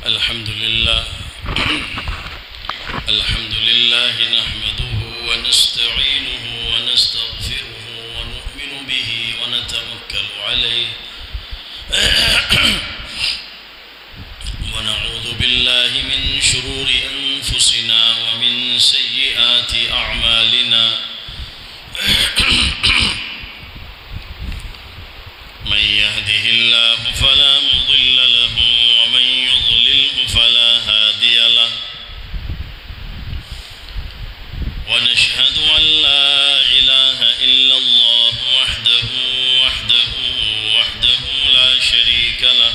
الحمد لله نحمده ونستعينه ونستغفره ونؤمن به ونتوكل عليه ونعوذ بالله من شرور أنفسنا ومن سيئات أعمالنا من يهده الله فلا مضل له ومن يضلله فلا هادي له ونشهد أن لا إله إلا الله وحده لا شريك له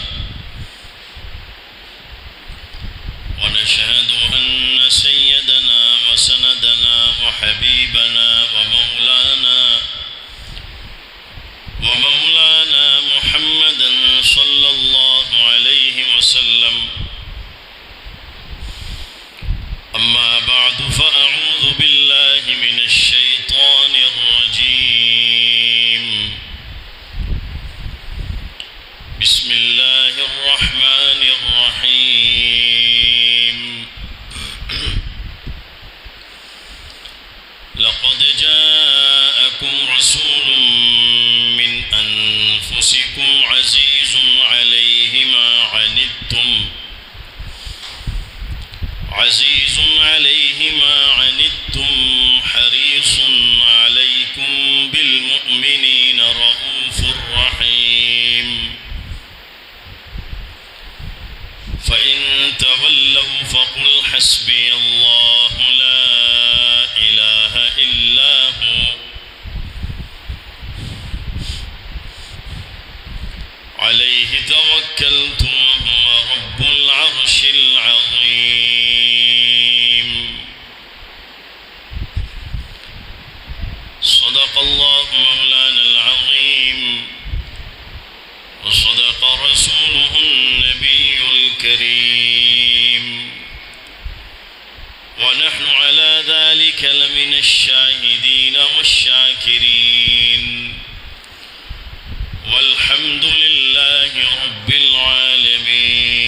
ونشهد أن سيدنا وسندنا وحبيبنا ومولانا محمدا صلى الله عليه وسلم. أما بعد فأعوذ بالله من الشيطان الرجيم. بسم الله الرحمن الرحيم. لقد جاءكم رسول من أنفسكم عزيز عليه ما عنتم حريص عليكم بالمؤمنين رؤوف رحيم. فإن تولوا فقل حسبي الله لا إله إلا هو عليه توكلت وهو رب العرش العظيم. صدق الله مولانا العظيم وصدق رسوله النبي الكريم ونحن على ذلك لمن الشاهدين والشاكرين والحمد لله رب العالمين.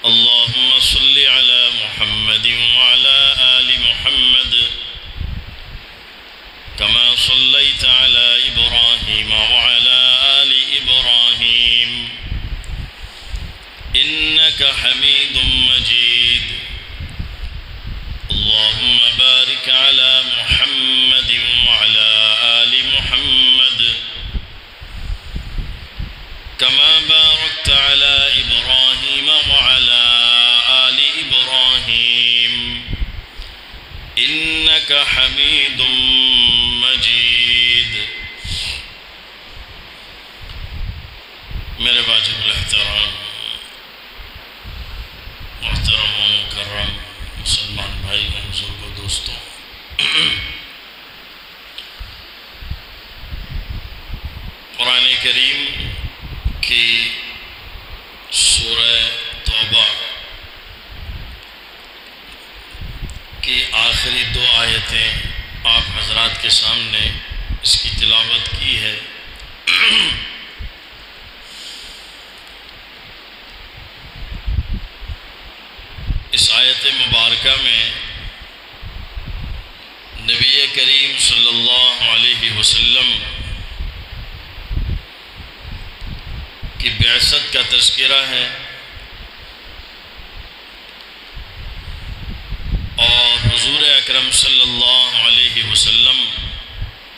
اللهم صل على محمد وعلى آل محمد كما صليت على إبراهيم وعلى آل إبراهيم إنك حميد مجيد. اللهم بارك على محمد وعلى آل محمد كما باركت على إبراهيم وعلى آل إبراهيم إنك حميد مجيد. میرے واجب الاحترام محترم و مکرم مسلمان بھائی بزرگوں دوستوں، قرآن کریم کی سورہ توبہ کی آخری 2 آیتیں آپ حضرات کے سامنے اس کی تلاوت کی ہے. اس آیت مبارکہ میں نبی کریم صلی اللہ علیہ وسلم کی بعثت کا تذکرہ ہے اور حضور اکرم صلی اللہ علیہ وسلم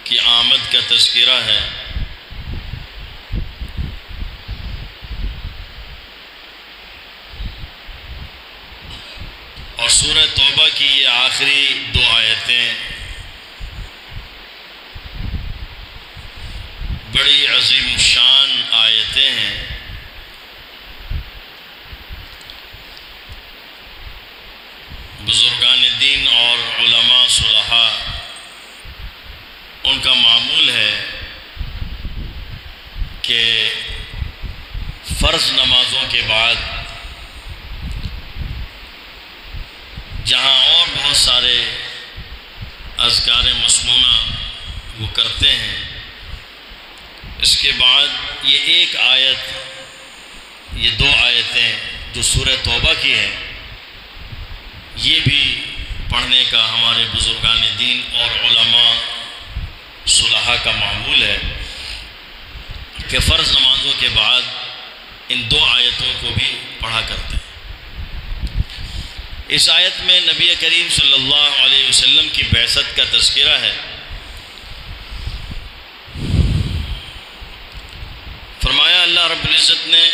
کی آمد کا تذکرہ ہے. اور سورہ توبہ کی یہ آخری 2 آیتیں بڑی عظیم الشان آیتیں ہیں. بزرگان دین اور علماء صلحاء ان کا معمول ہے کہ فرض نمازوں کے بعد جہاں اور بہت سارے اذکار مسنونہ وہ کرتے ہیں، اس کے بعد یہ ایک آیت یہ دو آیتیں جو سورہ توبہ کی ہیں، یہ بھی پڑھنے کا ہمارے بزرگان دین اور علماء صلحاء کا معمول ہے کہ فرض نمازوں کے بعد ان دو آیتوں کو بھی پڑھا کرتے ہیں۔ اس آیت میں نبی کریم صلی اللہ علیہ وسلم کی بعثت کا تذکرہ ہے۔ فرمایا اللہ رب العزت نے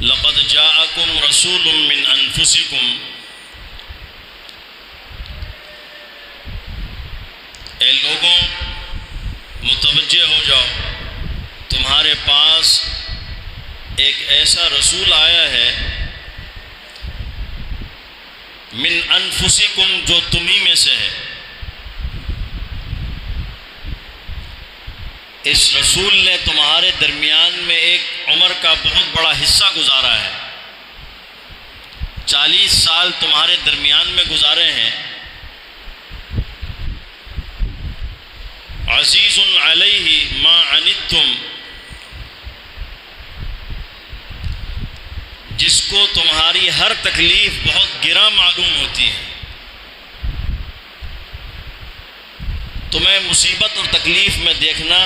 لَقَدْ جَاءَكُمْ رَسُولٌ مِّنْ أَنفُسِكُمْ، اے لوگوں متوجہ ہو جاؤ، تمہارے پاس ایک ایسا رسول آیا ہے من انفسکم، جو تمہیں میں سے ہے۔ اس رسول نے تمہارے درمیان میں ایک عمر کا بہت بڑا حصہ گزارا ہے، 40 سال تمہارے درمیان میں گزارے ہیں۔ عزیز علیہ ما عنتم، جس کو تمہاری ہر تکلیف بہت گراں معلوم ہوتی ہے۔ تمہیں مصیبت اور تکلیف میں دیکھنا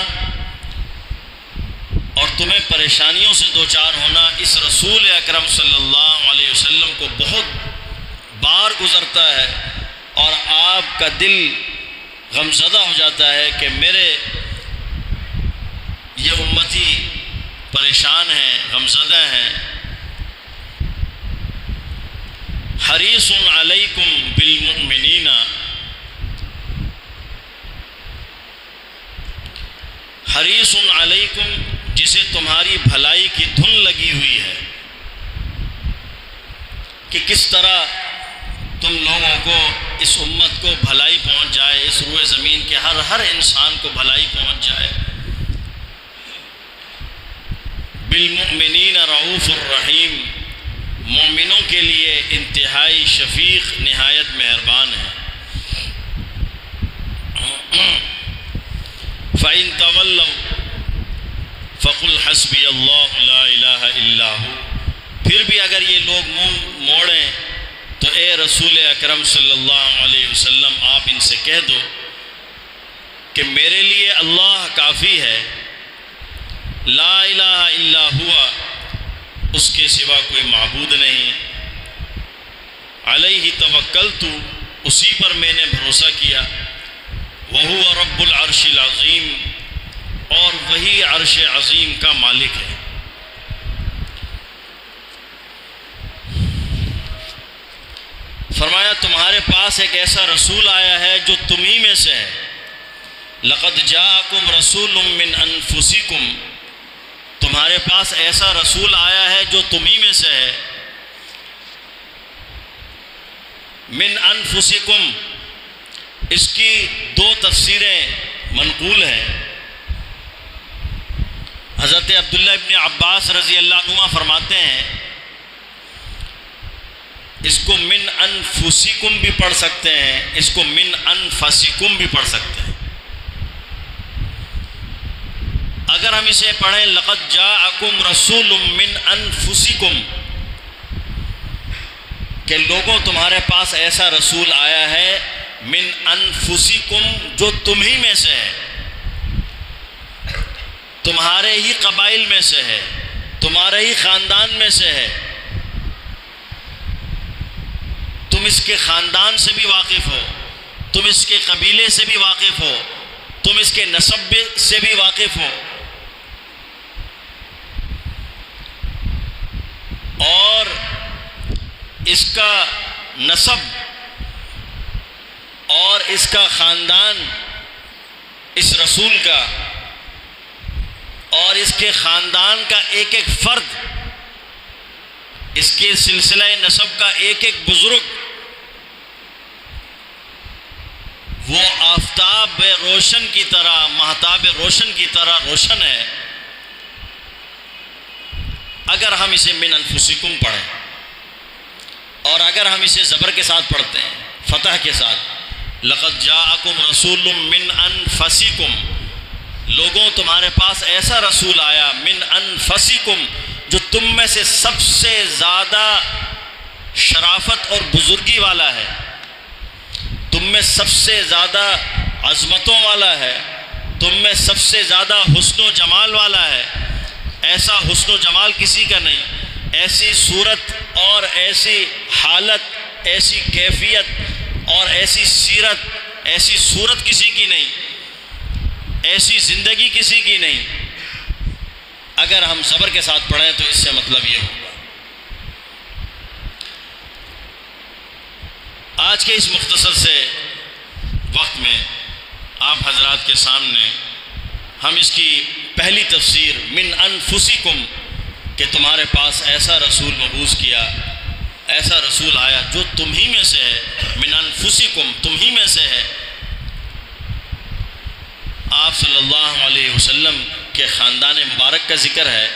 اور تمہیں پریشانیوں سے دوچار ہونا اس رسول اکرم صلی اللہ علیہ وسلم کو بہت بار گزرتا ہے، اور آپ کا دل غمزدہ ہو جاتا ہے کہ میرے یہ امتی پریشان ہیں، غمزدہ ہیں۔ حریص علیکم بالمؤمنین، حریص علیکم، جسے تمہاری بھلائی کی دھن لگی ہوئی ہے کہ کس طرح تم لوگوں کو، اس امت کو بھلائی پہنچ جائے، اس روئے زمین کے ہر انسان کو بھلائی پہنچ جائے۔ بالمؤمنین رؤوف الرحیم، مومنوں کے لیے انتہائی شفیق، نہایت مہربان ہے۔ فَإِن تَوَلَّوْا فَقُلْ حَسْبِيَ اللَّهُ لَا إِلَٰهَ إِلَّا هُوَ، پھر بھی اگر یہ لوگ منہ موڑیں تو اے رسول اکرم صلی اللہ علیہ وسلم آپ ان سے کہہ دو کہ میرے لیے اللہ کافی ہے، لا الہ الا ہوا، اس کے سوا کوئی معبود نہیں، علیہ توکلت، اسی پر میں نے بھروسہ کیا، وہو رب العرش العظیم، اور وہی عرش عظیم کا مالک ہے۔ فرمایا تمہارے پاس ایک ایسا رسول آیا ہے جو تمہیں میں سے ہے۔ لقد جاءکم رسول من انفسکم، تمہارے پاس ایسا رسول آیا ہے جو تمہیں میں سے ہے۔ من انفسکم، اس کی دو تفسیریں منقول ہیں۔ حضرت عبداللہ ابن عباس رضی اللہ عنہ فرماتے ہیں اس کو من انفسکم بھی پڑھ سکتے ہیں، اس کو من انفسکم بھی پڑھ سکتے ہیں۔ اگر ہم اسے پڑھیں لقد جاءکم رسول من انفسکم، کہ لوگوں تمہارے پاس ایسا رسول آیا ہے من انفسکم، جو تمہیں میں سے ہے، تمہارے ہی قبائل میں سے ہے، تمہارے ہی خاندان میں سے ہے، تم اس کے خاندان سے بھی واقف ہو، تم اس کے قبیلے سے بھی واقف ہو، تم اس کے نسب سے بھی واقف ہو، اور اس کا نسب اور اس کا خاندان، اس رسول کا اور اس کے خاندان کا ایک ایک فرد، اس کے سلسلہ نسب کا ایک ایک بزرگ، وہ آفتاب روشن کی طرح، مہتاب روشن کی طرح روشن ہے۔ اگر ہم اسے من انفسکم پڑھیں، اور اگر ہم اسے زبر کے ساتھ پڑھتے ہیں، فتح کے ساتھ، لقد جاءکم رسول من انفسکم، لوگوں تمہارے پاس ایسا رسول آیا من انفسکم جو تم میں سے سب سے زیادہ شرافت اور بزرگی والا ہے، تم میں سب سے زیادہ عظمتوں والا ہے، تم میں سب سے زیادہ حسن و جمال والا ہے۔ ایسا حسن و جمال کسی کا نہیں، ایسی صورت اور ایسی حالت، ایسی کیفیت اور ایسی سیرت، ایسی صورت کسی کی نہیں، ایسی زندگی کسی کی نہیں۔ اگر ہم صبر کے ساتھ پڑھیں تو اس سے مطلب یہ ہوگا۔ آج کے اس مختصر سے وقت میں آپ حضرات کے سامنے ہم اس کی پہلی تفسیر من انفسکم کہ تمہارے پاس ایسا رسول مبعوث کیا، ایسا رسول آیا جو تم ہی میں سے ہے، من انفسکم تم ہی میں سے ہے۔ آپ صلی اللہ علیہ وسلم کے خاندان مبارک کا ذکر ہے،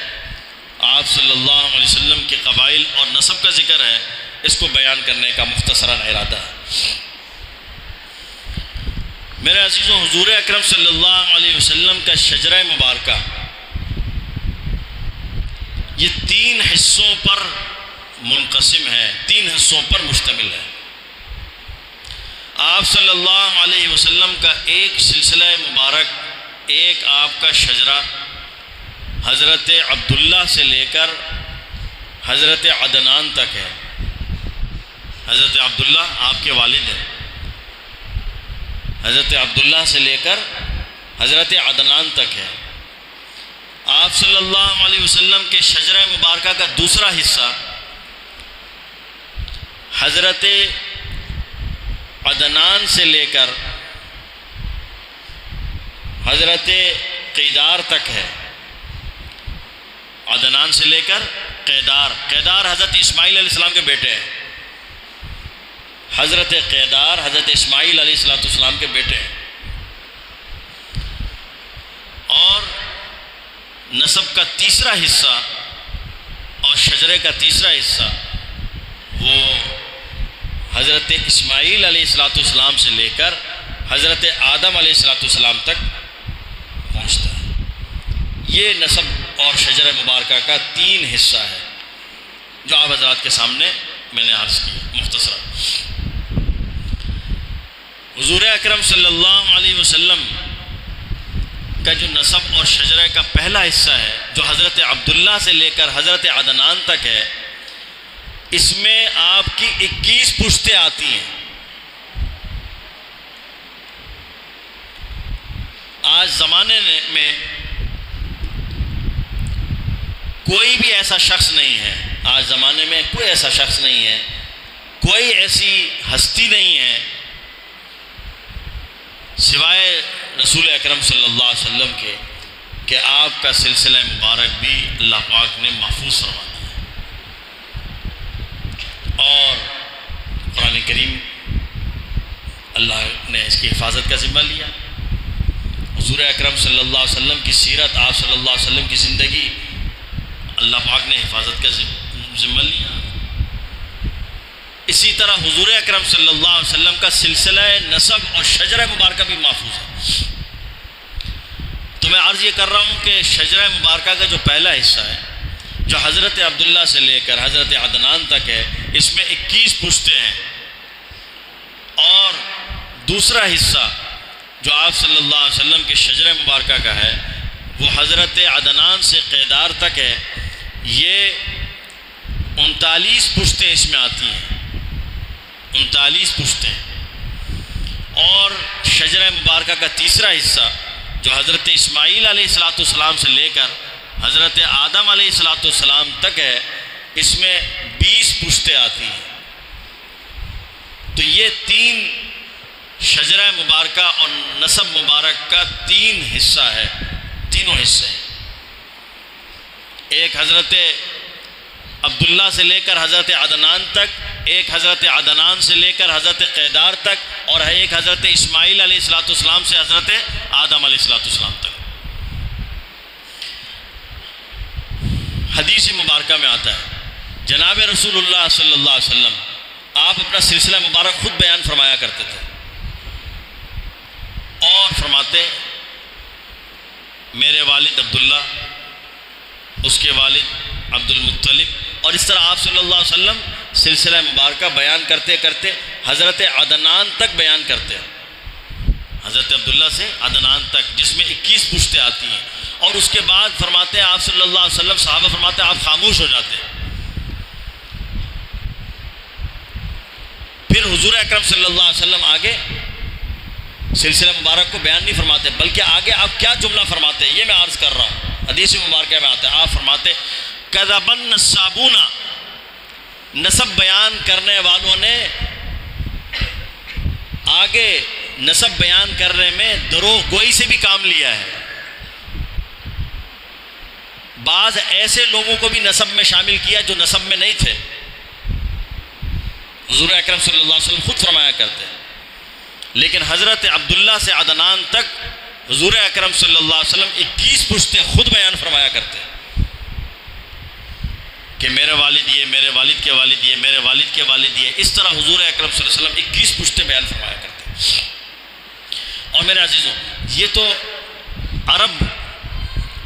آپ صلی اللہ علیہ وسلم کے قبائل اور نسب کا ذکر ہے، اس کو بیان کرنے کا مختصراً ارادہ ہے۔ میرے عزیزوں، حضور اکرم صلی اللہ علیہ وسلم کا شجرہ مبارکہ یہ 3 حصوں پر منقسم ہے، 3 حصوں پر مشتمل ہے۔ آپ صلی اللہ علیہ وسلم کا ایک سلسلہ مبارک، ایک آپ کا شجرہ حضرت عبداللہ سے لے کر حضرت عدنان تک ہے۔ حضرت عبداللہ آپ کے والد ہیں، حضرت عبداللہ سے لے کر حضرت عدنان تک ہے۔ آپ صلی اللہ علیہ وسلم کے شجرہ مبارکہ کا دوسرا حصہ حضرت عدنان سے لے کر حضرت قیدار تک ہے۔ عدنان سے لے کر قیدار حضرت اسماعیل علیہ السلام کے بیٹے ہیں، حضرت قیدار حضرت اسماعیل علیہ السلام کے بیٹے ہیں۔ اور نسب کا تیسرا حصہ اور شجرے کا تیسرا حصہ وہ حضرت اسماعیل علیہ السلام سے لے کر حضرت آدم علیہ السلام تک پہنچتا ہے۔ یہ نسب اور شجرہ مبارکہ کا 3 حصہ ہے جو آپ حضرات کے سامنے میں نے عرض کی مختصرا۔ حضور اکرم صلی اللہ علیہ وسلم کا جو نسب اور شجرہ کا پہلا حصہ ہے جو حضرت عبداللہ سے لے کر حضرت عدنان تک ہے، اس میں آپ کی 21 پشتیں آتی ہیں۔ آج زمانے میں کوئی بھی ایسا شخص نہیں ہے، آج زمانے میں کوئی ایسا شخص نہیں ہے، کوئی ایسی ہستی نہیں ہے سوائے رسول اکرم صلی اللہ علیہ وسلم کے کہ آپ کا سلسلہ مبارک بھی اللہ پاک نے محفوظ فرما دیا اور قرآن کریم اللہ نے اس کی حفاظت کا ذمہ لیا۔ حضور اکرم صلی اللہ علیہ وسلم کی سیرت، آپ صلی اللہ علیہ وسلم کی زندگی اللہ پاک نے حفاظت کا ذمہ لیا۔ اسی طرح حضور اکرم صلی اللہ علیہ وسلم کا سلسلہ نسب اور شجرہ مبارکہ بھی محفوظ ہے۔ تو میں عرض یہ کر رہا ہوں کہ شجرہ مبارکہ کا جو پہلا حصہ ہے جو حضرت عبداللہ سے لے کر حضرت عدنان تک ہے، اس میں 21 پشتیں ہیں، اور دوسرا حصہ جو آپ صلی اللہ علیہ وسلم کے شجرہ مبارکہ کا ہے وہ حضرت عدنان سے قیدار تک ہے۔ یہ 39 پشتیں اس میں آتی ہیں، 39 پشتیں۔ اور شجرہ مبارکہ کا تیسرا حصہ جو حضرت اسماعیل علیہ السلام سے لے کر حضرت آدم علیہ السلام تک ہے، اس میں 20 پشتیں آتی ہیں۔ تو یہ 3 شجرہ مبارکہ اور نسب مبارک کا 3 حصہ ہے، تینوں حصے ہیں۔ ایک حضرت عبداللہ سے لے کر حضرت عدنان تک، ایک حضرت عدنان سے لے کر حضرت قیدار تک، اور ایک حضرت اسماعیل علیہ السلام سے حضرت آدم علیہ السلام تک۔ حدیث مبارکہ میں آتا ہے جناب رسول اللہ صلی اللہ علیہ وسلم آپ اپنا سلسلہ مبارک خود بیان فرمایا کرتے تھے اور فرماتے میرے والد عبداللہ، اس کے والد عبد المطلب، اور اس طرح آپ صلی اللہ علیہ وسلم سلسلہ مبارکہ بیان کرتے کرتے حضرت عدنان تک بیان کرتے ہیں، حضرت عبداللہ سے عدنان تک، جس میں 21 پشتیں آتی ہیں، اور اس کے بعد فرماتے ہیں آپ صلی اللہ علیہ وسلم، صحابہ فرماتے ہیں آپ خاموش ہو جاتے ہیں، پھر حضور اکرم صلی اللہ علیہ وسلم آگے سلسلہ مبارک کو بیان نہیں فرماتے، بلکہ آگے آپ کیا جملہ فرماتے ہیں یہ میں عرض کر رہا ہوں، حدیث مبارکہ میں آتا ہے، آپ فرماتے کذب النصابون، نسب بیان کرنے والوں نے آگے نسب بیان کرنے میں دروغ گوئی سے بھی کام لیا ہے، بعض ایسے لوگوں کو بھی نسب میں شامل کیا جو نسب میں نہیں تھے، حضور اکرم صلی اللہ علیہ وسلم خود فرمایا کرتے ہیں، لیکن حضرت عبداللہ سے عدنان تک حضور اکرم صلی اللہ علیہ وسلم 21 پشتیں خود بیان فرمایا کرتے ہیں کہ میرے والد یہ، میرے والد کے والد یہ، میرے والد کے والد یہ، اس طرح حضور اکرم صلی اللہ علیہ وسلم 21 پشتیں بیان فرمایا کرتے ہیں۔ اور میرے عزیزوں، یہ تو عرب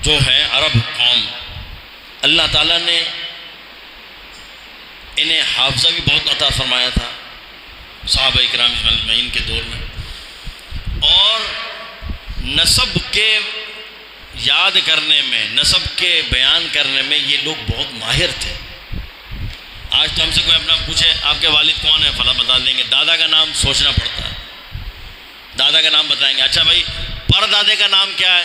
جو ہے، عرب قوم، اللہ تعالیٰ نے انہیں حافظہ بھی بہت عطا فرمایا تھا صحابہ اکرام اجمعین کے دور میں، اور نسب کے یاد کرنے میں، نسب کے بیان کرنے میں یہ لوگ بہت ماہر تھے۔ آج تو ہم سے کوئی اپنا پوچھے آپ کے والد کون ہیں، فلاں بتا دیں گے، دادا کا نام سوچنا پڑتا ہے، دادا کا نام بتائیں گے، اچھا بھائی پر دادے کا نام کیا ہے،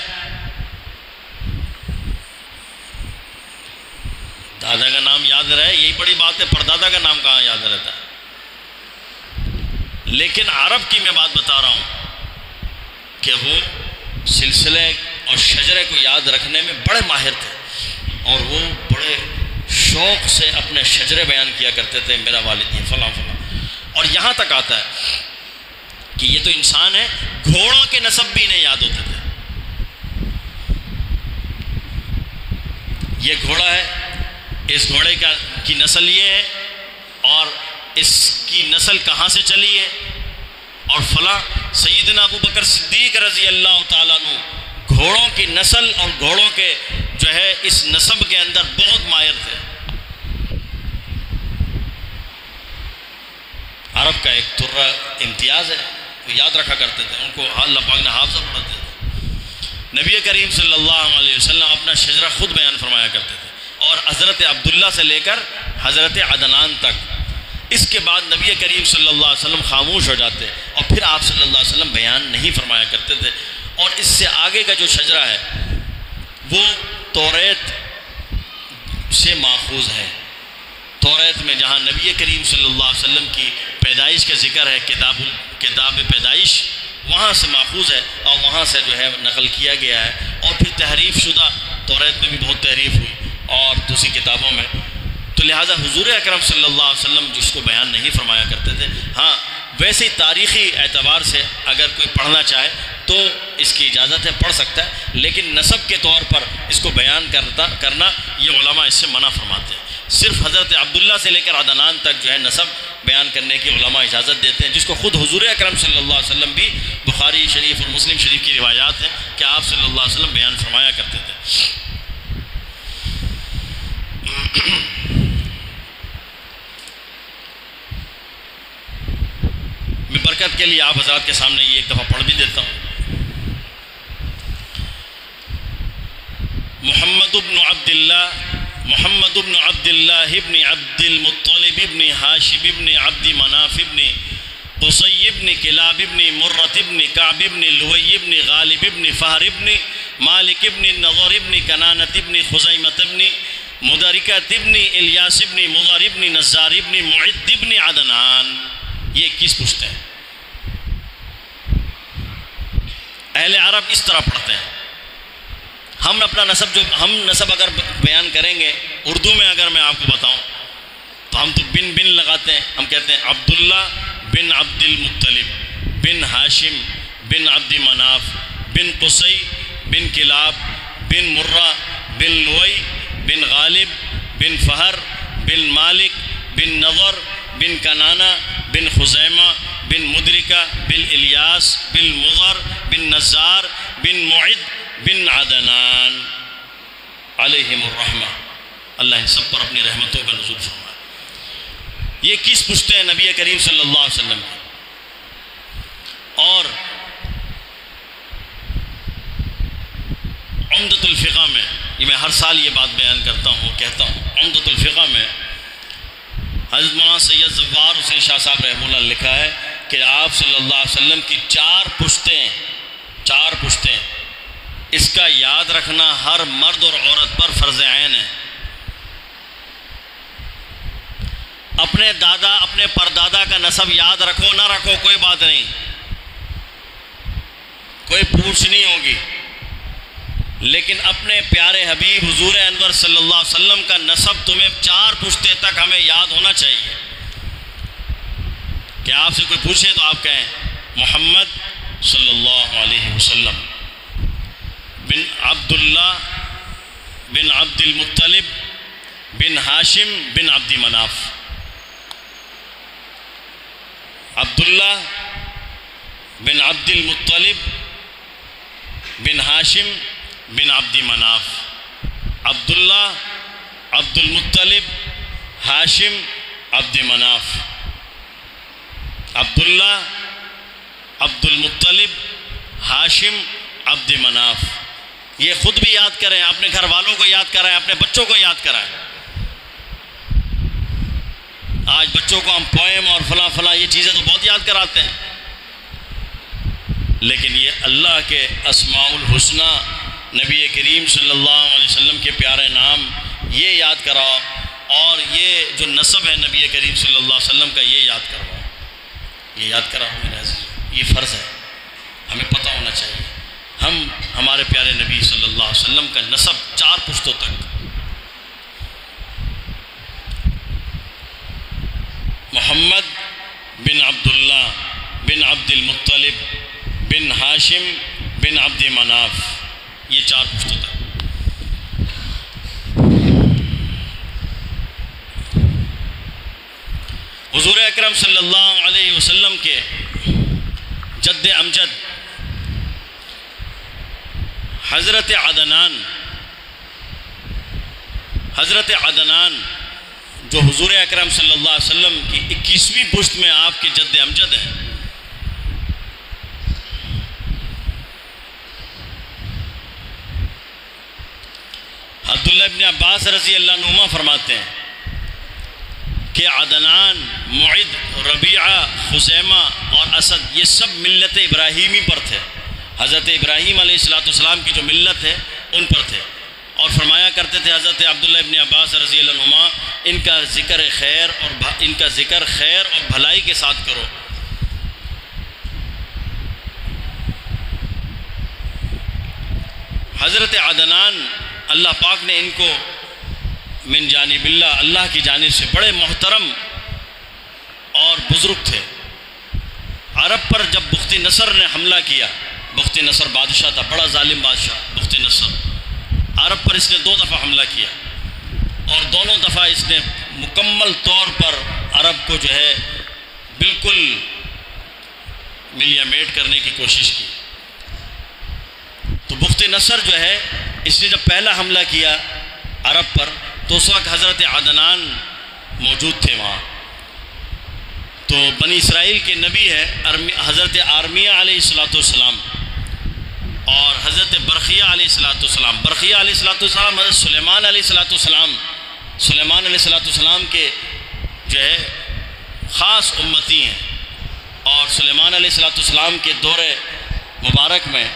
دادا کا نام یاد رہے یہی بڑی بات ہے، پردادا کا نام کہاں یاد رہتا ہے۔ لیکن عرب کی میں بات بتا رہا ہوں کہ وہ سلسلے اور شجرے کو یاد رکھنے میں بڑے ماہر تھے، اور وہ بڑے شوق سے اپنے شجرے بیان کیا کرتے تھے، میرا والد یہ فلاں فلاں، اور یہاں تک آتا ہے کہ یہ تو انسان ہے، گھوڑوں کے نسب بھی انہیں یاد ہوتے تھے، یہ گھوڑا ہے، اس گھوڑے کی نسل یہ ہے، اور اس کی نسل کہاں سے چلی ہے، اور فلاں سیدنا ابو بکر صدیق رضی اللہ تعالیٰ عنہ گھوڑوں کی نسل اور گھوڑوں کے جو ہے اس نسب کے اندر بہت ماہر تھے۔ عرب کا ایک ترہ امتیاز ہے، وہ یاد رکھا کرتے تھے، ان کو اللہ پاک نے حافظہ پڑھاتے تھے۔ نبی کریم صلی اللہ علیہ وسلم اپنا شجرہ خود بیان فرمایا کرتے تھے، اور حضرت عبداللہ سے لے کر حضرت عدنان تک، اس کے بعد نبی کریم صلی اللہ علیہ وسلم خاموش ہو جاتے، اور پھر آپ صلی اللہ علیہ وسلم بیان نہیں فرمایا کرتے تھے۔ اور اس سے آگے کا جو شجرہ ہے وہ توریت سے ماخوذ ہے، توریت میں جہاں نبی کریم صلی اللہ علیہ وسلم کی پیدائش کا ذکر ہے، کتاب پیدائش وہاں سے ماخوذ ہے، اور وہاں سے جو ہے نقل کیا گیا ہے، اور پھر تحریف شدہ توریت میں بھی بہت تحریف ہوئی اور دوسری کتابوں میں، تو لہٰذا حضور اکرم صلی اللہ علیہ وسلم جس کو بیان نہیں فرمایا کرتے تھے۔ ہاں ویسے تاریخی اعتبار سے اگر کوئی پڑھنا چاہے تو اس کی اجازت ہے، پڑھ سکتا ہے، لیکن نسب کے طور پر اس کو بیان کرنا یہ علماء اس سے منع فرماتے ہیں۔ صرف حضرت عبداللہ سے لے کر عدنان تک جو ہے نسب بیان کرنے کی علماء اجازت دیتے ہیں، جس کو خود حضور اکرم صلی اللہ علیہ وسلم بھی بخاری شریف اور مسلم شریف کی روایات ہیں کہ آپ صلی اللہ علیہ وسلم بیان فرمایا کرتے تھے۔ میں برکت کے لیے آپ حضرات کے سامنے یہ ایک دفعہ پڑھ بھی دیتا ہوں۔ محمد بن عبد اللہ ابن عبد المطلب ابن ہاشم ابن عبد مناف ابن قصی ابن کلاب ابن مرۃ ابن کعب ابن لوی ابن غالب ابن فہر ابن مالک ابن نضر ابن کنانت ابن خزیمت ابن مدرکت ابن الیاس ابن مضر ابن نزار ابن معد ابن عدنان، یہ 21 پشتیں ہیں۔ اہل عرب اس طرح پڑھتے ہیں۔ ہم اپنا نسب اگر بیان کریں گے اردو میں، اگر میں آپ کو بتاؤں تو ہم تو بن لگاتے ہیں، ہم کہتے ہیں عبداللہ بن عبد المطلب بن ہاشم بن عبد مناف بن قصی بن کلاب بن مرہ بن لوئی بن غالب بن فہر بن مالک بن نضر بن کنانہ بن خزیمہ بن مدرکہ بن الیاس بن مضر بن نزار بن معد بن عدنان علیہم الرحمہ، اللہ ان سب پر اپنی رحمتوں کا نزول فرمائے۔ یہ 21 پشتیں ہیں نبی کریم صلی اللہ علیہ وسلم کی، اور عمدۃ الفقہ میں، یہ میں ہر سال یہ بات بیان کرتا ہوں، کہتا ہوں، عمدۃ الفقہ میں حضرت مولانا سید زوار حسین شاہ صاحب رحمہ اللہ نے لکھا ہے کہ آپ صلی اللہ علیہ وسلم کی 4 پشتیں اس کا یاد رکھنا ہر مرد اور عورت پر فرض عین ہے۔ اپنے دادا اپنے پردادا کا نسب یاد رکھو نہ رکھو کوئی بات نہیں، کوئی پوچھ نہیں ہوگی، لیکن اپنے پیارے حبیب حضور انور صلی اللہ علیہ وسلم کا نسب تمہیں 4 پشتے تک ہمیں یاد ہونا چاہیے کہ آپ سے کوئی پوچھے تو آپ کہیں محمد صلی اللہ علیہ وسلم بن عبداللہ بن عبد المطلب بن ہاشم بن عبد مناف، عبداللہ بن عبد المطلب بن ہاشم بن عبد مناف، عبداللہ عبد المطلب ہاشم عبد مناف، عبداللہ عبد المطلب ہاشم عبد مناف۔ یہ خود بھی یاد کریں، اپنے گھر والوں کو یاد کرائیں، اپنے بچوں کو یاد کرائیں۔ آج بچوں کو ہم پوئم اور فلاں یہ چیزیں تو بہت یاد کراتے ہیں، لیکن یہ اللہ کے اسماء الحسنی، نبی کریم صلی اللہ علیہ وسلم کے پیارے نام یہ یاد کراؤ، اور یہ جو نسب ہے نبی کریم صلی اللہ علیہ وسلم کا یہ یاد کرواؤ، یہ یاد کراؤ میرے عزیز، یہ فرض ہے، ہمیں پتہ ہونا چاہیے ہم ہمارے پیارے نبی صلی اللہ علیہ وسلم کا نسب 4 پشتوں تک، محمد بن عبداللہ بن عبد المطلب بن ہاشم بن عبد مناف، یہ 4 پشتوں تک۔ حضور اکرم صلی اللہ علیہ وسلم کے جد امجد حضرت عدنان جو حضور اکرم صلی اللہ علیہ وسلم کی 21ویں پشت میں آپ کے جد امجد ہیں، عبداللہ ابن عباس رضی اللہ عنہما فرماتے ہیں کہ عدنان، معد، ربیعہ، خزیمہ اور اسد یہ سب ملت ابراہیمی پر تھے، حضرت ابراہیم علیہ السلام کی جو ملت ہے ان پر تھے، اور فرمایا کرتے تھے حضرت عبداللہ ابن عباس رضی اللہ عنہما ان کا ذکر خیر اور بھلائی کے ساتھ کرو۔ حضرت عدنان اللہ پاک نے ان کو من جانب اللہ کی جانب سے بڑے محترم اور بزرگ تھے۔ عرب پر جب بخت نصر نے حملہ کیا، بخت نصر بادشاہ تھا، بڑا ظالم بادشاہ بخت نصر، عرب پر اس نے 2 دفعہ حملہ کیا، اور دونوں دفعہ اس نے مکمل طور پر عرب کو جو ہے بالکل ملیا میٹ کرنے کی کوشش کی۔ تو بخت نصر جو ہے اس نے جب پہلا حملہ کیا عرب پر تو اس وقت حضرت عدنان موجود تھے وہاں، تو بنی اسرائیل کے نبی ہے حضرت آرمیہ علیہ السلام اور حضرت برقیہ علیہ السلام۔ برقیہ علیہ السلام حضرت سلیمان علیہ السلام کے جو ہے خاص امتی ہیں، اور سلیمان علیہ السلام کے دور مبارک میں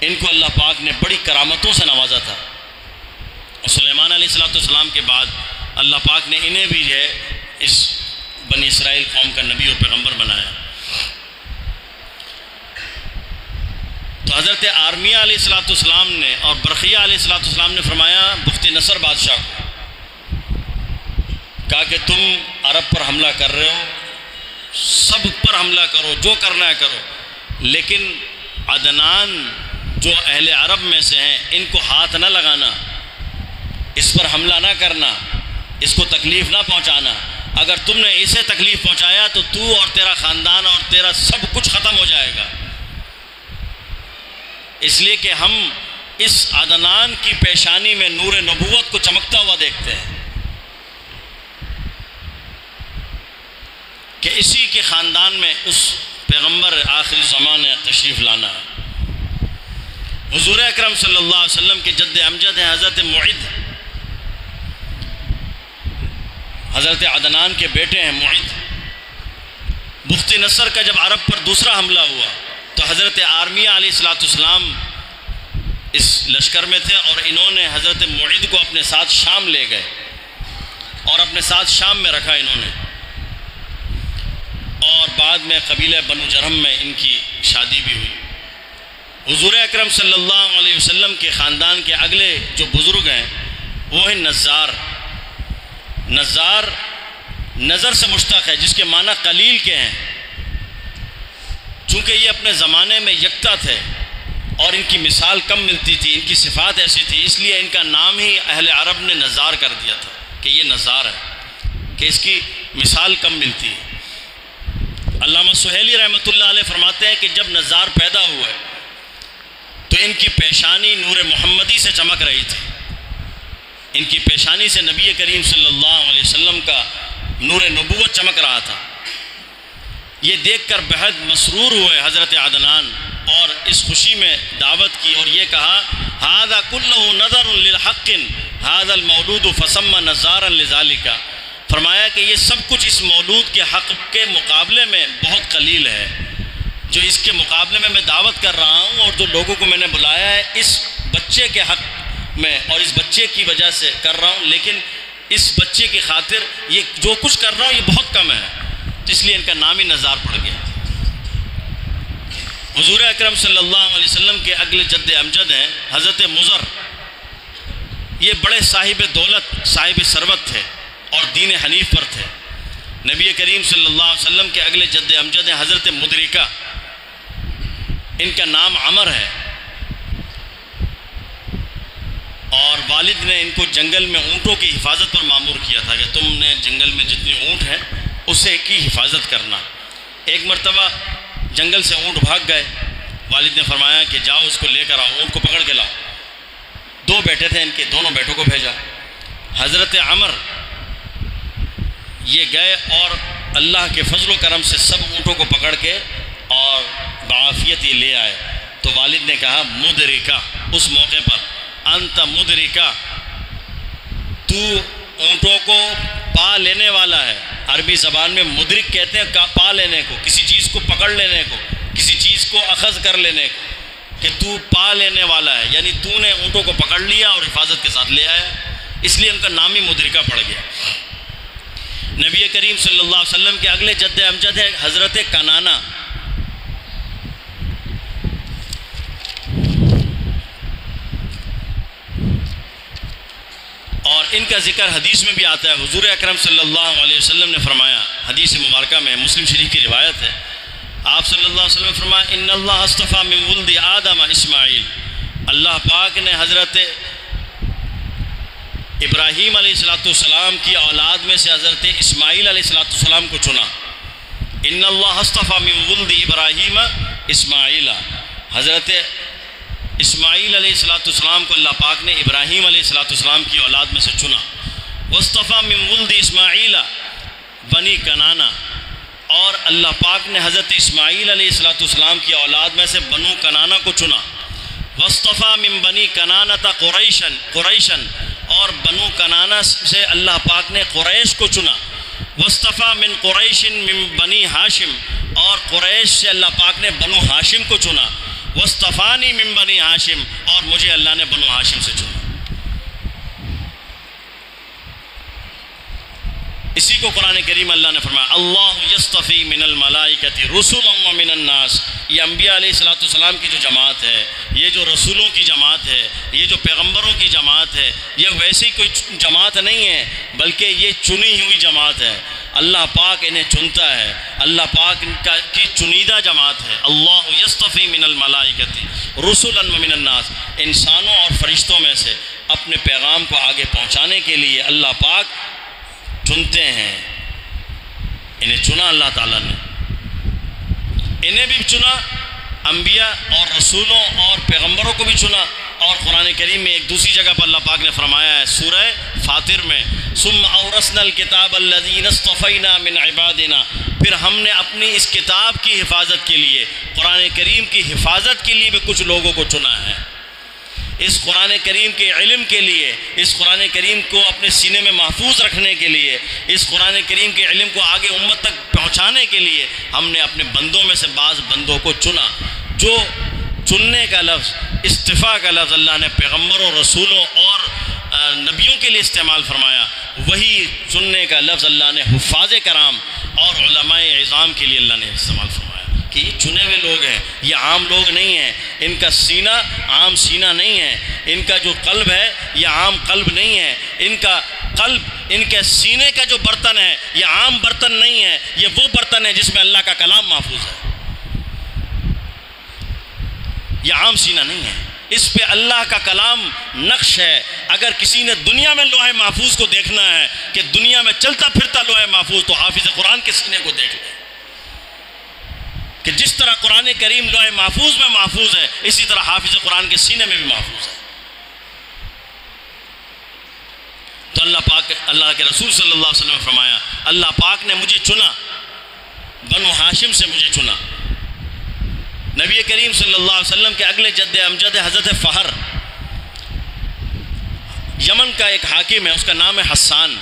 ان کو اللہ پاک نے بڑی کرامتوں سے نوازا تھا، اور سلیمان علیہ السلام کے بعد اللہ پاک نے انہیں بھی جو ہے اس بنی اسرائیل قوم کا نبی اور پیغمبر بنایا۔ تو حضرت آرمیہ علیہ السلام نے اور برقیہ علیہ السلام نے فرمایا بخت نصر بادشاہ کو، کہا کہ تم عرب پر حملہ کر رہے ہو، سب پر حملہ کرو، جو کرنا ہے کرو، لیکن عدنان جو اہل عرب میں سے ہیں ان کو ہاتھ نہ لگانا، اس پر حملہ نہ کرنا، اس کو تکلیف نہ پہنچانا۔ اگر تم نے اسے تکلیف پہنچایا تو تو اور تیرا خاندان اور تیرا سب کچھ ختم ہو جائے گا، اس لیے کہ ہم اس عدنان کی پیشانی میں نور نبوت کو چمکتا ہوا دیکھتے ہیں کہ اسی کے خاندان میں اس پیغمبر آخری زمانے تشریف لانا ہے۔ حضور اکرم صلی اللہ علیہ وسلم کے جد امجد ہیں حضرت معد، حضرت عدنان کے بیٹے ہیں معد۔ بخت نصر کا جب عرب پر دوسرا حملہ ہوا تو حضرت آرمیہ علیہ السلام اس لشکر میں تھے، اور انہوں نے حضرت معد کو اپنے ساتھ شام لے گئے اور اپنے ساتھ شام میں رکھا انہوں نے، اور بعد میں قبیلہ بنو جرہم میں ان کی شادی بھی ہوئی۔ حضور اکرم صلی اللہ علیہ وسلم کے خاندان کے اگلے جو بزرگ ہیں وہ ہیں نزار۔ نزار نظر سے مشتق ہے، جس کے معنی قلیل کے ہیں۔ چونکہ یہ اپنے زمانے میں یکتا تھے اور ان کی مثال کم ملتی تھی، ان کی صفات ایسی تھی، اس لیے ان کا نام ہی اہل عرب نے نزار کر دیا تھا کہ یہ نزار ہے، کہ اس کی مثال کم ملتی ہے۔ علامہ سہیلی رحمۃ اللہ علیہ فرماتے ہیں کہ جب نزار پیدا ہوئے تو ان کی پیشانی نور محمدی سے چمک رہی تھی، ان کی پیشانی سے نبی کریم صلی اللہ علیہ وسلم کا نور نبوت چمک رہا تھا۔ یہ دیکھ کر بہت مسرور ہوئے حضرت عدنان اور اس خوشی میں دعوت کی اور یہ کہا ھذا کلہ نظر للحق ھذا المولود فسمى نزارا لذلك، فرمایا کہ یہ سب کچھ اس مولود کے حق کے مقابلے میں بہت قلیل ہے، جو اس کے مقابلے میں دعوت کر رہا ہوں اور جو لوگوں کو میں نے بلایا ہے اس بچے کے حق میں اور اس بچے کی وجہ سے کر رہا ہوں، لیکن اس بچے کی خاطر یہ جو کچھ کر رہا ہوں یہ بہت کم ہے، تو اس لیے ان کا نام ہی نزار پڑ گیا۔ حضور اکرم صلی اللہ علیہ وسلم کے اگلے جد امجد ہیں حضرت مضر۔ یہ بڑے صاحب دولت، صاحب ثروت تھے اور دین حنیف پر تھے۔ نبی کریم صلی اللہ علیہ وسلم کے اگلے جد امجد ہیں حضرت مدرکہ، ان کا نام عمر ہے، اور والد نے ان کو جنگل میں اونٹوں کی حفاظت پر مامور کیا تھا کہ تم نے جنگل میں جتنی اونٹ ہیں اسے کی حفاظت کرنا۔ ایک مرتبہ جنگل سے اونٹ بھاگ گئے، والد نے فرمایا کہ جاؤ اس کو لے کر آؤ، اونٹ کو پکڑ کے لاؤ۔ دو بیٹے تھے ان کے، دونوں بیٹوں کو بھیجا۔ حضرت عمر یہ گئے اور اللہ کے فضل و کرم سے سب اونٹوں کو پکڑ کے اور بعافیت یہ لے آئے۔ تو والد نے کہا مدرکہ، اس موقع پر انت مدرکہ، تو اونٹوں کو پا لینے والا ہے۔ عربی زبان میں مدرک کہتے ہیں پا لینے کو، کسی چیز کو پکڑ لینے کو، کسی چیز کو اخذ کر لینے کو، کہ تو پا لینے والا ہے، یعنی تو نے اونٹوں کو پکڑ لیا اور حفاظت کے ساتھ لے آیا، اس لیے ان کا نام ہی مدرکہ پڑ گیا۔ نبی کریم صلی اللہ علیہ وسلم کے اگلے جد امجد ہے حضرت کنانہ۔ اور ان کا ذکر حدیث میں بھی آتا ہے۔ حضور اکرم صلی اللہ علیہ وسلم نے فرمایا، حدیث مبارکہ میں مسلم شریف کی روایت ہے، آپ صلی اللہ علیہ وسلم نے فرمایا ان اللہ اصطفیٰ من ولد آدم اسماعیل، اللہ پاک نے حضرت ابراہیم علیہ السلام کی اولاد میں سے حضرت اسماعیل علیہ السلام کو چنا۔ ان اللہ اصطفیٰ من ولد ابراہیم اسماعیل، حضرت اسماعیل علیہ السلام کو اللہ پاک نے ابراہیم علیہ السلام کی اولاد میں سے چنا۔ واصطفیٰ من ولد اسماعیل بنی کنانہ، اور اللہ پاک نے حضرت اسماعیل علیہ السلام کی اولاد میں سے بنو کنانہ کو چنا۔ واصطفیٰ من بنی کنانہ قریشن، اور بنو کنانہ سے اللہ پاک نے قریش کو چنا۔ واصطفیٰ من قریش من بنی ہاشم، اور قریش سے اللہ پاک نے بنو ہاشم کو چنا۔ واصطفانی من بنی ہاشم، اور مجھے اللہ نے بنو ہاشم سے چنا۔ اسی کو قرآن کریم اللہ نے فرمایا اللہ یصطفی من الملائکۃ رسلا ومن الناس، یہ انبیاء علیہ السلام کی جو جماعت ہے، یہ جو رسولوں کی جماعت ہے، یہ جو پیغمبروں کی جماعت ہے، یہ ویسی کوئی جماعت نہیں ہے بلکہ یہ چنی ہوئی جماعت ہے۔ اللہ پاک انہیں چنتا ہے، اللہ پاک کی چنیدہ جماعت ہے۔ اللہ یصطفی من الملائکۃ رسلا ومن الناس، انسانوں اور فرشتوں میں سے اپنے پیغام کو آگے پہنچانے کے لیے اللہ پاک چنتے ہیں۔ انہیں چنا اللہ تعالیٰ نے، انہیں بھی چنا انبیاء اور رسولوں اور پیغمبروں کو بھی چنا، اور قرآن کریم میں ایک دوسری جگہ پر اللہ پاک نے فرمایا ہے سورہ فاطر میں ثم اورثنا الکتاب الذین اصطفینا من عبادنا، پھر ہم نے اپنی اس کتاب کی حفاظت کے لیے، قرآن کریم کی حفاظت کے لیے بھی کچھ لوگوں کو چنا ہے، اس قرآن کریم کے علم کے لیے، اس قرآن کریم کو اپنے سینے میں محفوظ رکھنے کے لیے، اس قرآن کریم کے علم کو آگے امت تک پہنچانے کے لیے ہم نے اپنے بندوں میں سے بعض بندوں کو چنا۔ جو چننے کا لفظ، استفاء کا لفظ اللہ نے پیغمبروں، رسولوں اور نبیوں کے لیے استعمال فرمایا، وہی چننے کا لفظ اللہ نے حفاظ کرام اور علماء عظام کے لیے اللہ نے استعمال فرمایا کہ یہ چنے ہوئے لوگ ہیں، یہ عام لوگ نہیں ہیں، ان کا سینہ عام سینہ نہیں ہے، ان کا جو قلب ہے یہ عام قلب نہیں ہے، ان کا قلب، ان کے سینے کا جو برتن ہے یہ عام برتن نہیں ہے، یہ وہ برتن ہے جس میں اللہ کا کلام محفوظ ہے، یہ عام سینہ نہیں ہے، اس پہ اللہ کا کلام نقش ہے۔ اگر کسی نے دنیا میں لوح محفوظ کو دیکھنا ہے کہ دنیا میں چلتا پھرتا لوح محفوظ، تو حافظ قرآن کے سینے کو دیکھ لیں کہ جس طرح قرآن کریم لوح محفوظ میں محفوظ ہے، اسی طرح حافظ قرآن کے سینے میں بھی محفوظ ہے۔ تو اللہ کے رسول صلی اللہ علیہ وسلم نے فرمایا اللہ پاک نے مجھے چنا، بنو ہاشم سے مجھے چنا۔ نبی کریم صلی اللہ علیہ وسلم کے اگلے جد امجد حضرت فہر، یمن کا ایک حاکم ہے، اس کا نام ہے حسان،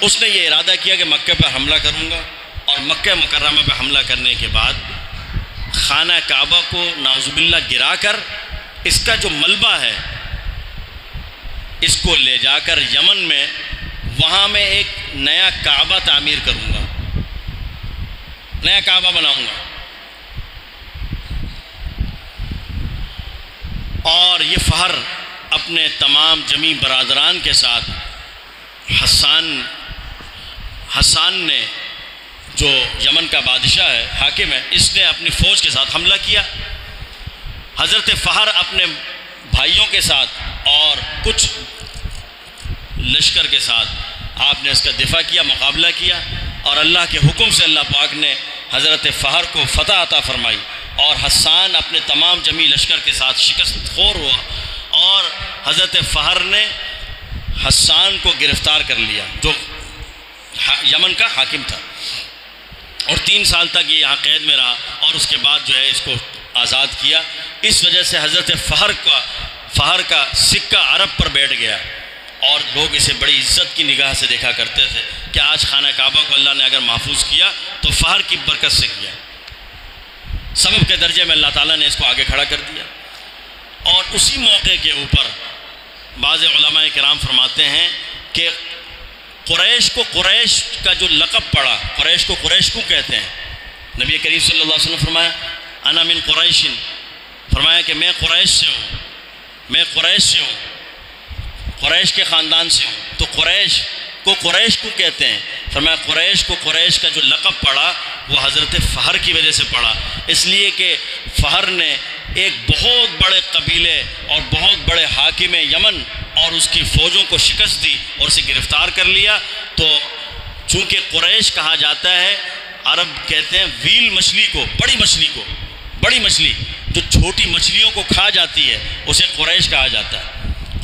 اس نے یہ ارادہ کیا کہ مکہ پر حملہ کروں گا، اور مکہ مکرمہ پہ حملہ کرنے کے بعد خانہ کعبہ کو نعوذ باللہ گرا کر اس کا جو ملبہ ہے اس کو لے جا کر یمن میں وہاں میں ایک نیا کعبہ تعمیر کروں گا، نیا کعبہ بناؤں گا۔ اور یہ فہر اپنے تمام جمی برادران کے ساتھ حسان نے، جو یمن کا بادشاہ ہے، حاکم ہے، اس نے اپنی فوج کے ساتھ حملہ کیا۔ حضرت فہر اپنے بھائیوں کے ساتھ اور کچھ لشکر کے ساتھ آپ نے اس کا دفاع کیا، مقابلہ کیا، اور اللہ کے حکم سے اللہ پاک نے حضرت فہر کو فتح عطا فرمائی، اور حسان اپنے تمام جمی لشکر کے ساتھ شکست خور ہوا، اور حضرت فہر نے حسان کو گرفتار کر لیا جو یمن کا حاکم تھا، اور 3 سال تک یہ یہاں قید میں رہا، اور اس کے بعد جو ہے اس کو آزاد کیا۔ اس وجہ سے حضرت فہر کا سکہ عرب پر بیٹھ گیا، اور لوگ اسے بڑی عزت کی نگاہ سے دیکھا کرتے تھے کہ آج خانہ کعبہ کو اللہ نے اگر محفوظ کیا تو فہر کی برکت سے کیا، سبب کے درجے میں اللہ تعالیٰ نے اس کو آگے کھڑا کر دیا۔ اور اسی موقع کے اوپر بعض علماء کرام فرماتے ہیں کہ قریش کو قریش کا جو لقب پڑا، قریش کو قریش کو کہتے ہیں، نبی کریم صلی اللہ علیہ وسلم فرمایا انا من قریش، فرمایا کہ میں قریش سے ہوں، میں قریش سے ہوں، قریش کے خاندان سے ہوں، تو قریش کو قریش کو کہتے ہیں۔ فرمایا قریش کو قریش کا جو لقب پڑا وہ حضرت فہر کی وجہ سے پڑا، اس لیے کہ فہر نے ایک بہت بڑے قبیلے اور بہت بڑے حاکم یمن اور اس کی فوجوں کو شکست دی اور اسے گرفتار کر لیا۔ تو چونکہ قریش کہا جاتا ہے، عرب کہتے ہیں ویل مچھلی کو، بڑی مچھلی کو، بڑی مچھلی جو چھوٹی مچھلیوں کو کھا جاتی ہے اسے قریش کہا جاتا ہے۔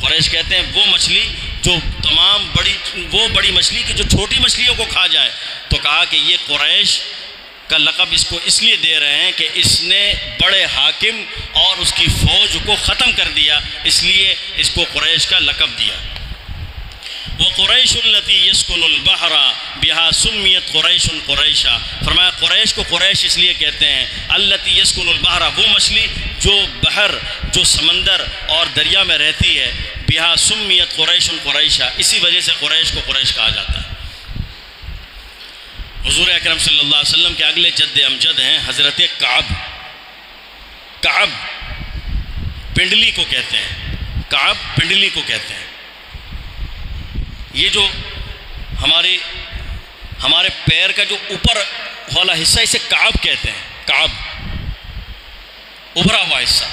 قریش کہتے ہیں وہ مچھلی جو وہ بڑی مچھلی کی جو چھوٹی مچھلیوں کو کھا جائے، تو کہا کہ یہ قریش کا لقب اس کو اس لیے دے رہے ہیں کہ اس نے بڑے حاکم اور اس کی فوج کو ختم کر دیا، اس لیے اس کو قریش کا لقب دیا۔ وَقُرَيْشُ الَّتِي يَسْكُنُ الْبَحْرَ بِهَا سُمِّيَتْ قُرَيْشٌ قُرَيْشًا، فرمایا قریش کو قریش اس لیے کہتے ہیں، الَّتِي يَسْكُنُ الْبَحْرَ، وہ مچھلی جو بحر، جو سمندر اور دریا میں رہتی ہے، بِهَا سُمِّيَتْ قُرَيْشٌ قُرَيْشًا، اسی وجہ سے قریش کو قریش کہا جاتا ہے۔ حضور اکرم صلی اللہ علیہ وسلم کے اگلے جد امجد ہیں حضرت کعب پنڈلی کو کہتے ہیں، کعب پنڈلی کو کہتے ہیں۔ یہ جو ہمارے پیر کا جو اوپر والا حصہ اسے کعب کہتے ہیں، کعب، ابھرا ہوا حصہ۔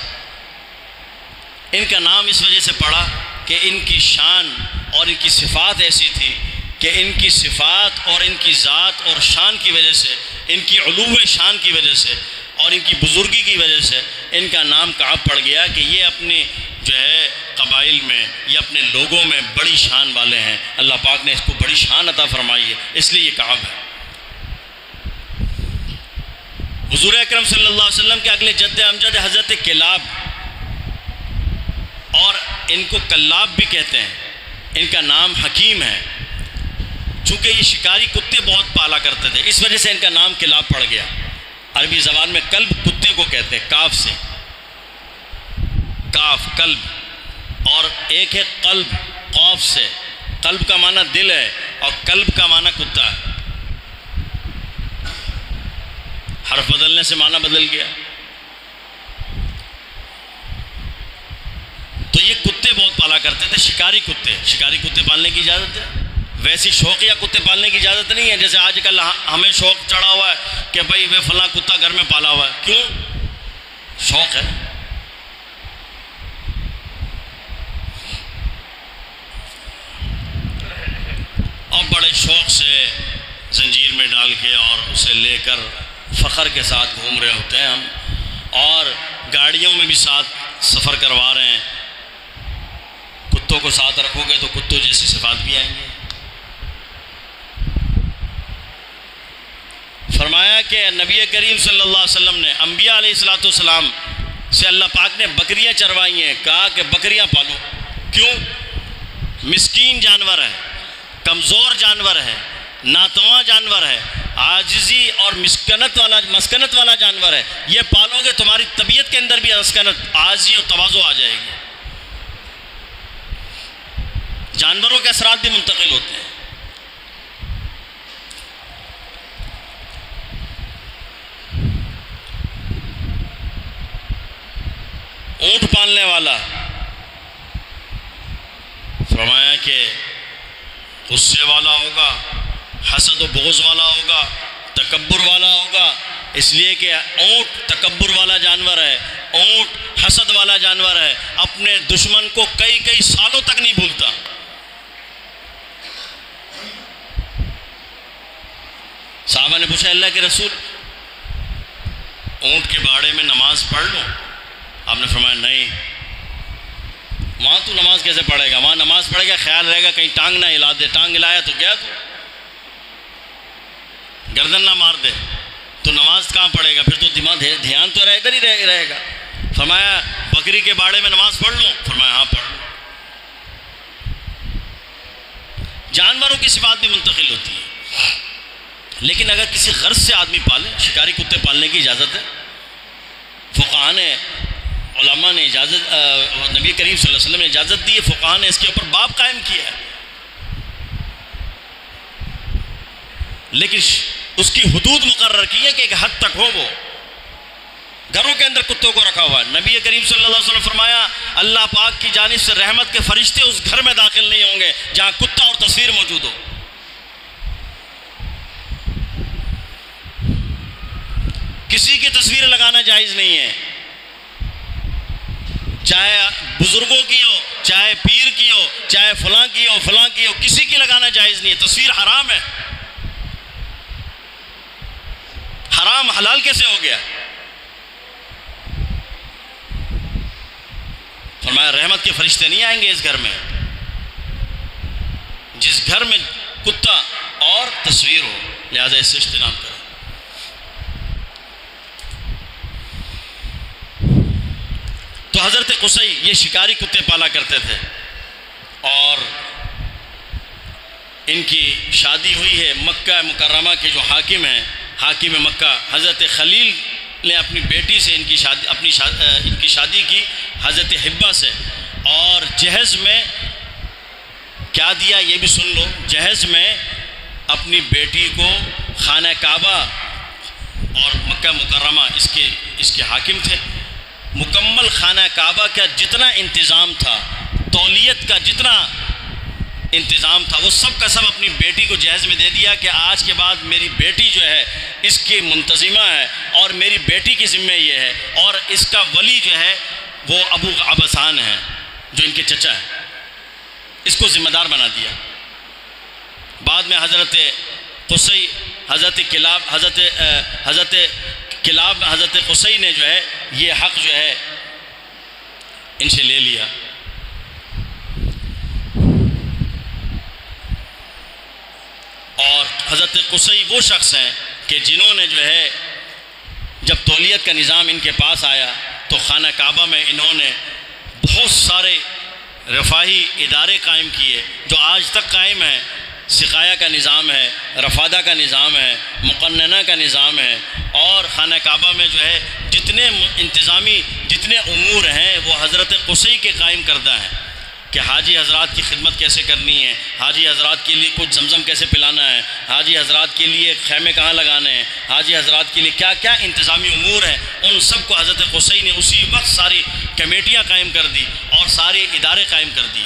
ان کا نام اس وجہ سے پڑا کہ ان کی شان اور ان کی صفات ایسی تھی کہ ان کی صفات اور ان کی ذات اور شان کی وجہ سے، ان کی علو شان کی وجہ سے اور ان کی بزرگی کی وجہ سے ان کا نام کعب پڑ گیا کہ یہ اپنے جو ہے قبائل میں یا اپنے لوگوں میں بڑی شان والے ہیں. اللہ پاک نے اس کو بڑی شان عطا فرمائی ہے، اس لیے یہ کعب ہے. حضور اکرم صلی اللہ علیہ وسلم کے اگلے جد امجد حضرت کلاب، اور ان کو کلاب بھی کہتے ہیں. ان کا نام حکیم ہے، چونکہ یہ شکاری کتے بہت پالا کرتے تھے، اس وجہ سے ان کا نام کلاب پڑ گیا. عربی زبان میں کلب کتے کو کہتے ہیں، کاف سے، کاف کلب، اور ایک ہے قلب قوف سے. قلب کا معنی دل ہے اور کلب کا معنی کتا ہے. حرف بدلنے سے معنی بدل گیا. تو یہ کتے بہت پالا کرتے تھے، شکاری کتے. شکاری کتے پالنے کی اجازت ہے، ویسی شوقیہ کتے پالنے کی اجازت نہیں ہے جیسے آج کل ہمیں شوق چڑھا ہوا ہے کہ بھائی وہ فلاں کتا گھر میں پالا ہوا ہے. کیوں؟ شوق ہے. اور بڑے شوق سے زنجیر میں ڈال کے اور اسے لے کر فخر کے ساتھ گھوم رہے ہوتے ہیں ہم، اور گاڑیوں میں بھی ساتھ سفر کروا رہے ہیں. کتوں کو ساتھ رکھو گے تو کتوں جیسی صفات بھی آئیں گے. فرمایا کہ نبی کریم صلی اللہ علیہ وسلم نے انبیاء علیہ السلام سے اللہ پاک نے بکریاں چروائی ہیں. کہا کہ بکریاں پالو. کیوں؟ مسکین جانور ہے، کمزور جانور ہے، ناتواں جانور ہے، عاجزی اور مسکنت والا جانور ہے. یہ پالو گے تمہاری طبیعت کے اندر بھی مسکنت، عاجزی اور تواضع آ جائے گی. جانوروں کے اثرات بھی منتقل ہوتے ہیں. اونٹ پالنے والا فرمایا کہ غصے والا ہوگا، حسد و بغض والا ہوگا، تکبر والا ہوگا. اس لیے کہ اونٹ تکبر والا جانور ہے، اونٹ حسد والا جانور ہے، اپنے دشمن کو کئی سالوں تک نہیں بھولتا. صحابہ نے پوچھا اللہ کے رسول اونٹ کے باڑے میں نماز پڑھ لوں؟ آپ نے فرمایا نہیں. وہاں تو نماز کیسے پڑھے گا؟ وہاں نماز پڑھے گا خیال رہے گا کہیں ٹانگ نہ ہلا دے، ٹانگ ہلایا تو گیا، تو گردن نہ مار دے تو نماز کہاں پڑھے گا؟ پھر تو دھیان تو ادھر ہی رہے گا. فرمایا بکری کے باڑے میں نماز پڑھ لوں؟ فرمایا ہاں پڑھ لوں. جانوروں کی صفات بھی منتقل ہوتی ہے، لیکن اگر کسی غرض سے آدمی پالے، شکاری کتے پالنے کی اجازت ہے. فقہاء نے، علماء نے اجازت، نبی کریم صلی اللہ علیہ وسلم نے اجازت دی ہے، فقہاء نے اس کے اوپر باب قائم کیا ہے، لیکن اس کی حدود مقرر کی ہے کہ ایک حد تک ہو. وہ گھروں کے اندر کتوں کو رکھا ہوا ہے. نبی کریم صلی اللہ علیہ وسلم فرمایا اللہ پاک کی جانب سے رحمت کے فرشتے اس گھر میں داخل نہیں ہوں گے جہاں کتا اور تصویر موجود ہو. کسی کی تصویر لگانا جائز نہیں ہے، چاہے بزرگوں کی ہو، چاہے پیر کی ہو، چاہے فلاں کی ہو، کسی کی لگانا جائز نہیں ہے. تصویر حرام ہے. حرام حلال کیسے ہو گیا؟ فرمایا رحمت کے فرشتے نہیں آئیں گے اس گھر میں جس گھر میں کتا اور تصویر ہو. لہذا اس سے اجتناب کریں. تو حضرت قصی یہ شکاری کتے پالا کرتے تھے، اور ان کی شادی ہوئی ہے مکہ مکرمہ کے جو حاکم ہیں، حاکم مکہ حضرت خلیل نے اپنی بیٹی سے ان کی شادی کی حضرت حبہ سے. اور جہیز میں کیا دیا یہ بھی سن لو. جہیز میں اپنی بیٹی کو خانہ کعبہ اور مکہ مکرمہ اس کے حاکم تھے. مکمل خانہ کعبہ کا جتنا انتظام تھا، تولیت کا جتنا انتظام تھا، وہ سب کا سب اپنی بیٹی کو جہیز میں دے دیا کہ آج کے بعد میری بیٹی جو ہے اس کی منتظمہ ہے اور میری بیٹی کی ذمہ یہ ہے، اور اس کا ولی جو ہے وہ ابو عبسان ہے جو ان کے چچا ہے، اس کو ذمہ دار بنا دیا. بعد میں حضرت قصی، حضرت کلاب، حضرت کلاب حضرت قصی نے جو ہے یہ حق جو ہے ان سے لے لیا. اور حضرت قصی وہ شخص ہیں کہ جنہوں نے جو ہے جب تولیت کا نظام ان کے پاس آیا تو خانہ کعبہ میں انہوں نے بہت سارے رفاہی ادارے قائم کیے جو آج تک قائم ہیں. سقایا کا نظام ہے، رفادہ کا نظام ہے، مقننہ کا نظام ہے، اور خانہ کعبہ میں جو ہے جتنے انتظامی جتنے امور ہیں وہ حضرت قصی کے قائم کردہ ہیں کہ حاجی حضرات کی خدمت کیسے کرنی ہے، حاجی حضرات کے لیے کچھ زمزم کیسے پلانا ہے، حاجی حضرات کے لیے خیمے کہاں لگانے ہیں، حاجی حضرات کے لیے کیا کیا انتظامی امور ہیں، ان سب کو حضرت قصی نے اسی وقت ساری کمیٹیاں قائم کر دی اور سارے ادارے قائم کر دیے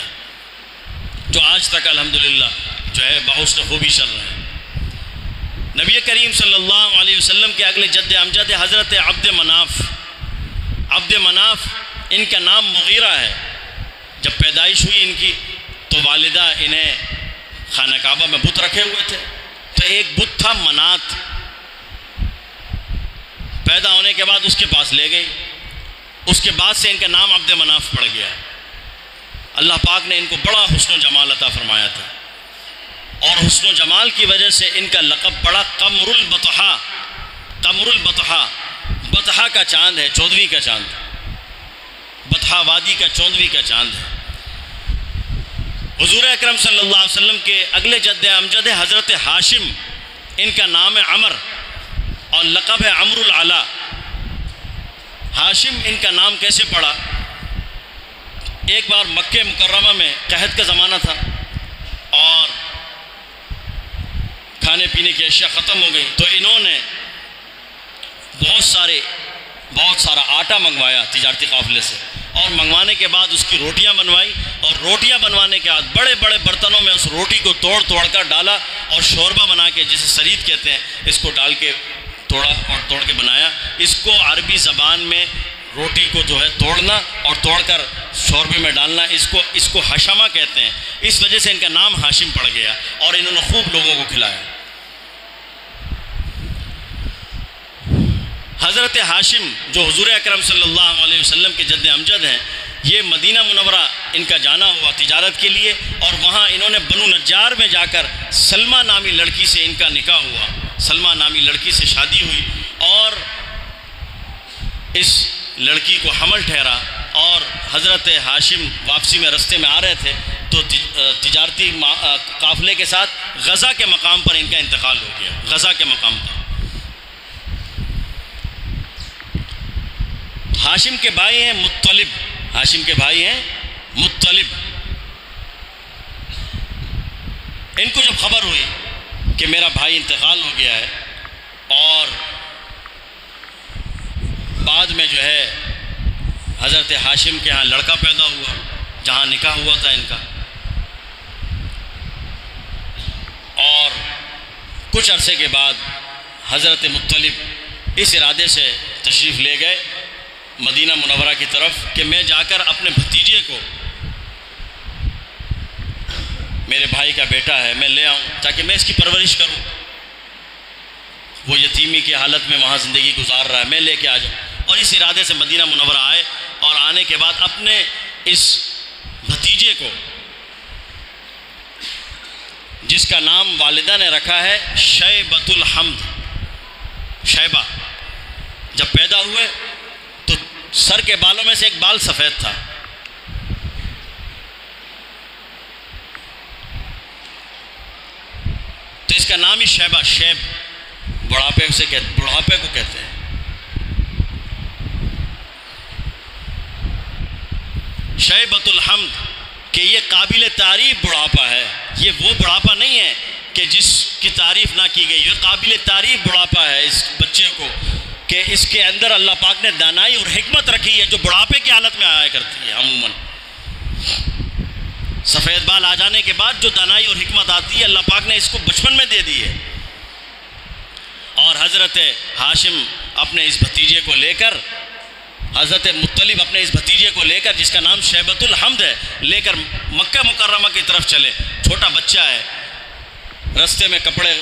جو آج تک الحمدللہ جو ہے بحسن خوبی چل رہے ہیں. نبی کریم صلی اللہ علیہ وسلم کے اگلے جد امجد حضرت عبد مناف ان کا نام مغیرہ ہے. جب پیدائش ہوئی ان کی تو والدہ انہیں خانہ کعبہ میں بت رکھے ہوئے تھے، تو ایک بت تھا منات، پیدا ہونے کے بعد اس کے پاس لے گئی، اس کے بعد سے ان کا نام عبد مناف پڑ گیا. اللہ پاک نے ان کو بڑا حسن و جمال عطا فرمایا تھا اور حسن و جمال کی وجہ سے ان کا لقب پڑا قمر البطحاء. قمر البطحاء، بطحا کا چاند ہے، چودھویں کا چاند، بطحا وادی کا چودھویں کا چاند ہے. حضور اکرم صلی اللہ علیہ وسلم کے اگلے جد امجد حضرت ہاشم، ان کا نام ہے عمر اور لقب ہے عمرو العلا. ہاشم ان کا نام کیسے پڑا؟ ایک بار مکہ مکرمہ میں قحط کا زمانہ تھا اور کھانے پینے کی اشیاء ختم ہو گئی، تو انہوں نے بہت سارا آٹا منگوایا تجارتی قافلے سے، اور منگوانے کے بعد اس کی روٹیاں بنوائی، اور روٹیاں بنوانے کے بعد بڑے بڑے برتنوں میں اس روٹی کو توڑ کر ڈالا اور شوربہ بنا کے، جسے سرید کہتے ہیں، اس کو ڈال کے توڑ کے بنایا. اس کو عربی زبان میں روٹی کو جو ہے توڑنا اور توڑ کر شوربے میں ڈالنا، اس کو حشمہ کہتے ہیں. اس وجہ سے ان کا نام ہاشم پڑ گیا اور انہوں نے خوب لوگوں کو کھلایا. حضرت ہاشم جو حضور اکرم صلی اللہ علیہ وسلم کے جد امجد ہیں، یہ مدینہ منورہ ان کا جانا ہوا تجارت کے لیے، اور وہاں انہوں نے بنو نجار میں جا کر سلمہ نامی لڑکی سے ان کا نکاح ہوا. سلمہ نامی لڑکی سے شادی ہوئی اور اس لڑکی کو حمل ٹھہرا، اور حضرت ہاشم واپسی میں رستے میں آ رہے تھے تو تجارتی قافلے کے ساتھ غزہ کے مقام پر ان کا انتقال ہو گیا. غزہ کے مقام پر ہاشم کے بھائی ہیں مطلب، ہاشم کے بھائی ہیں مطلب. ان کو جب خبر ہوئی کہ میرا بھائی انتقال ہو گیا ہے، اور بعد میں جو ہے حضرت ہاشم کے ہاں لڑکا پیدا ہوا جہاں نکاح ہوا تھا ان کا، اور کچھ عرصے کے بعد حضرت مطلب اس ارادے سے تشریف لے گئے مدینہ منورہ کی طرف کہ میں جا کر اپنے بھتیجے کو، میرے بھائی کا بیٹا ہے، میں لے آؤں تاکہ میں اس کی پرورش کروں. وہ یتیمی کی حالت میں وہاں زندگی گزار رہا ہے، میں لے کے آ جاؤں. اور اس ارادے سے مدینہ منورہ آئے، اور آنے کے بعد اپنے اس بھتیجے کو، جس کا نام والدہ نے رکھا ہے شیبۃ الحمد، شیبہ، جب پیدا ہوئے تو سر کے بالوں میں سے ایک بال سفید تھا، تو اس کا نام ہی شیبہ، شیب بڑھاپے کو کہتے ہیں. شیبۃ الحمد کہ یہ قابل تعریف بڑھاپا ہے. یہ وہ بڑھاپا نہیں ہے کہ جس کی تعریف نہ کی گئی، یہ قابل تعریف بڑھاپا ہے اس بچے کو، کہ اس کے اندر اللہ پاک نے دانائی اور حکمت رکھی ہے جو بڑھاپے کی حالت میں آیا کرتی ہے. عموماً سفید بال آ جانے کے بعد جو دانائی اور حکمت آتی ہے اللہ پاک نے اس کو بچپن میں دے دی ہے. اور حضرت ہاشم اپنے اس بھتیجے کو لے کر، حضرت مطلب اپنے اس بھتیجے کو لے کر، جس کا نام شیبۃ الحمد ہے، لے کر مکہ مکرمہ کی طرف چلے. چھوٹا بچہ ہے، رستے میں کپڑے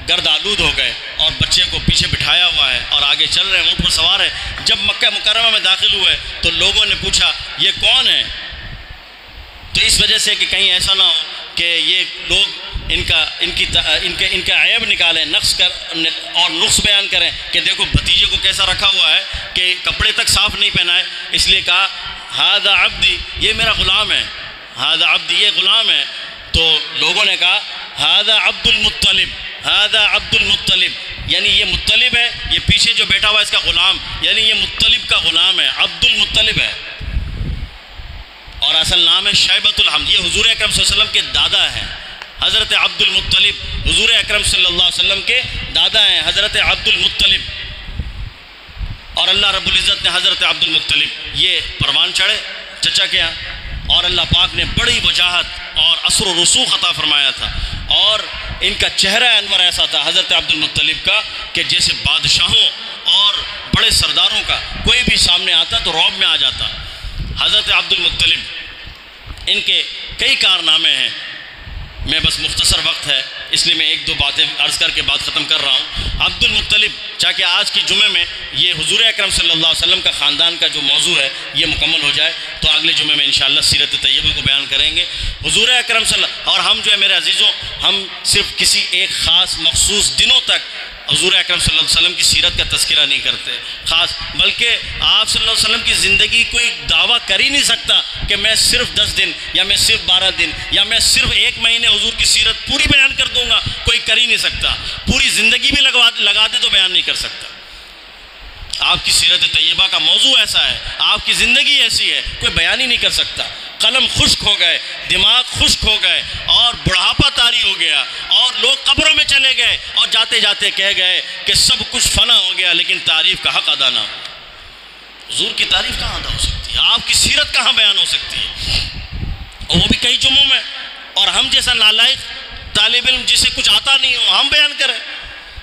گرد آلود ہو گئے اور بچے کو پیچھے بٹھا بٹھایا ہوا ہے اور آگے چل رہے ہیں، اونٹ پر سوار ہے۔ جب مکہ مکرمہ میں داخل ہوئے تو لوگوں نے پوچھا یہ کون ہے؟ تو اس وجہ سے کہ کہیں ایسا نہ ہو کہ یہ لوگ ان کا عیب نکالیں، نقص کر اور نقص بیان کریں کہ دیکھو بھتیجے کو کیسا رکھا ہوا ہے کہ کپڑے تک صاف نہیں پہنائے، اس لیے کہا ھذا عبدی، یہ میرا غلام ہے، ھذا عبدی، یہ غلام ہے۔ تو لوگوں نے کہا ھذا عبد المطلب، ھذا عبد المطلب، یعنی یہ مطلب ہے، یہ پیچھے جو بیٹھا ہوا ہے اس کا غلام، یعنی یہ مطلب کا غلام ہے، عبد المطلب ہے۔ اور اصل نام ہے شیبۃ الحمد، یہ حضور اکرم صلی اللہ علیہ وسلم کے دادا ہیں، حضرت عبد المطلب، حضور اکرم صلی اللہ علیہ وسلم کے دادا ہیں حضرت عبد المطلب۔ اور اللہ رب العزت نے حضرت عبد المطلب یہ پروان چڑھے چچا کے یہاں، اور اللہ پاک نے بڑی وجاہت اور اثر و رسوخ عطا فرمایا تھا، اور ان کا چہرہ انور ایسا تھا حضرت عبد المطلب کا کہ جیسے بادشاہوں اور بڑے سرداروں کا کوئی بھی سامنے آتا تو رعب میں آ جاتا۔ حضرت عبد المطلب، ان کے کئی کارنامے ہیں، میں بس مختصر وقت ہے اس لیے میں ایک دو باتیں عرض کر کے بات ختم کر رہا ہوں۔ عبد المطلب، چاہے آج کی جمعے میں یہ حضور اکرم صلی اللہ علیہ وسلم کا خاندان کا جو موضوع ہے یہ مکمل ہو جائے تو اگلے جمعے میں انشاءاللہ سیرت طیبہ کو بیان کریں گے۔ حضور اکرم صلی اللہ، اور ہم جو ہے میرے عزیزوں، ہم صرف کسی ایک خاص مخصوص دنوں تک حضور اکرم صلی اللہ علیہ وسلم کی سیرت کا تذکرہ نہیں کرتے خاص، بلکہ آپ صلی اللہ علیہ وسلم کی زندگی کوئی دعویٰ کر ہی نہیں سکتا کہ میں صرف 10 دن یا میں صرف 12 دن یا میں صرف 1 مہینے حضور کی سیرت پوری بیان کر دوں گا، کوئی کر ہی نہیں سکتا۔ پوری زندگی بھی لگا دے تو بیان نہیں کر سکتا۔ آپ کی سیرت طیبہ کا موضوع ایسا ہے، آپ کی زندگی ایسی ہے، کوئی بیان ہی نہیں کر سکتا۔ قلم خشک ہو گئے، دماغ خشک ہو گئے، اور بڑھاپا طاری ہو گیا، اور لوگ قبروں میں چلے گئے اور جاتے جاتے کہہ گئے کہ سب کچھ فنا ہو گیا لیکن تعریف کا حق ادا نہ ہو۔ حضور کی تعریف کہاں ادا ہو سکتی ہے؟ آپ کی سیرت کہاں بیان ہو سکتی ہے؟ اور وہ بھی کئی جمعوں میں، اور ہم جیسا نالائق طالب علم جسے کچھ آتا نہیں ہو ہم بیان کریں۔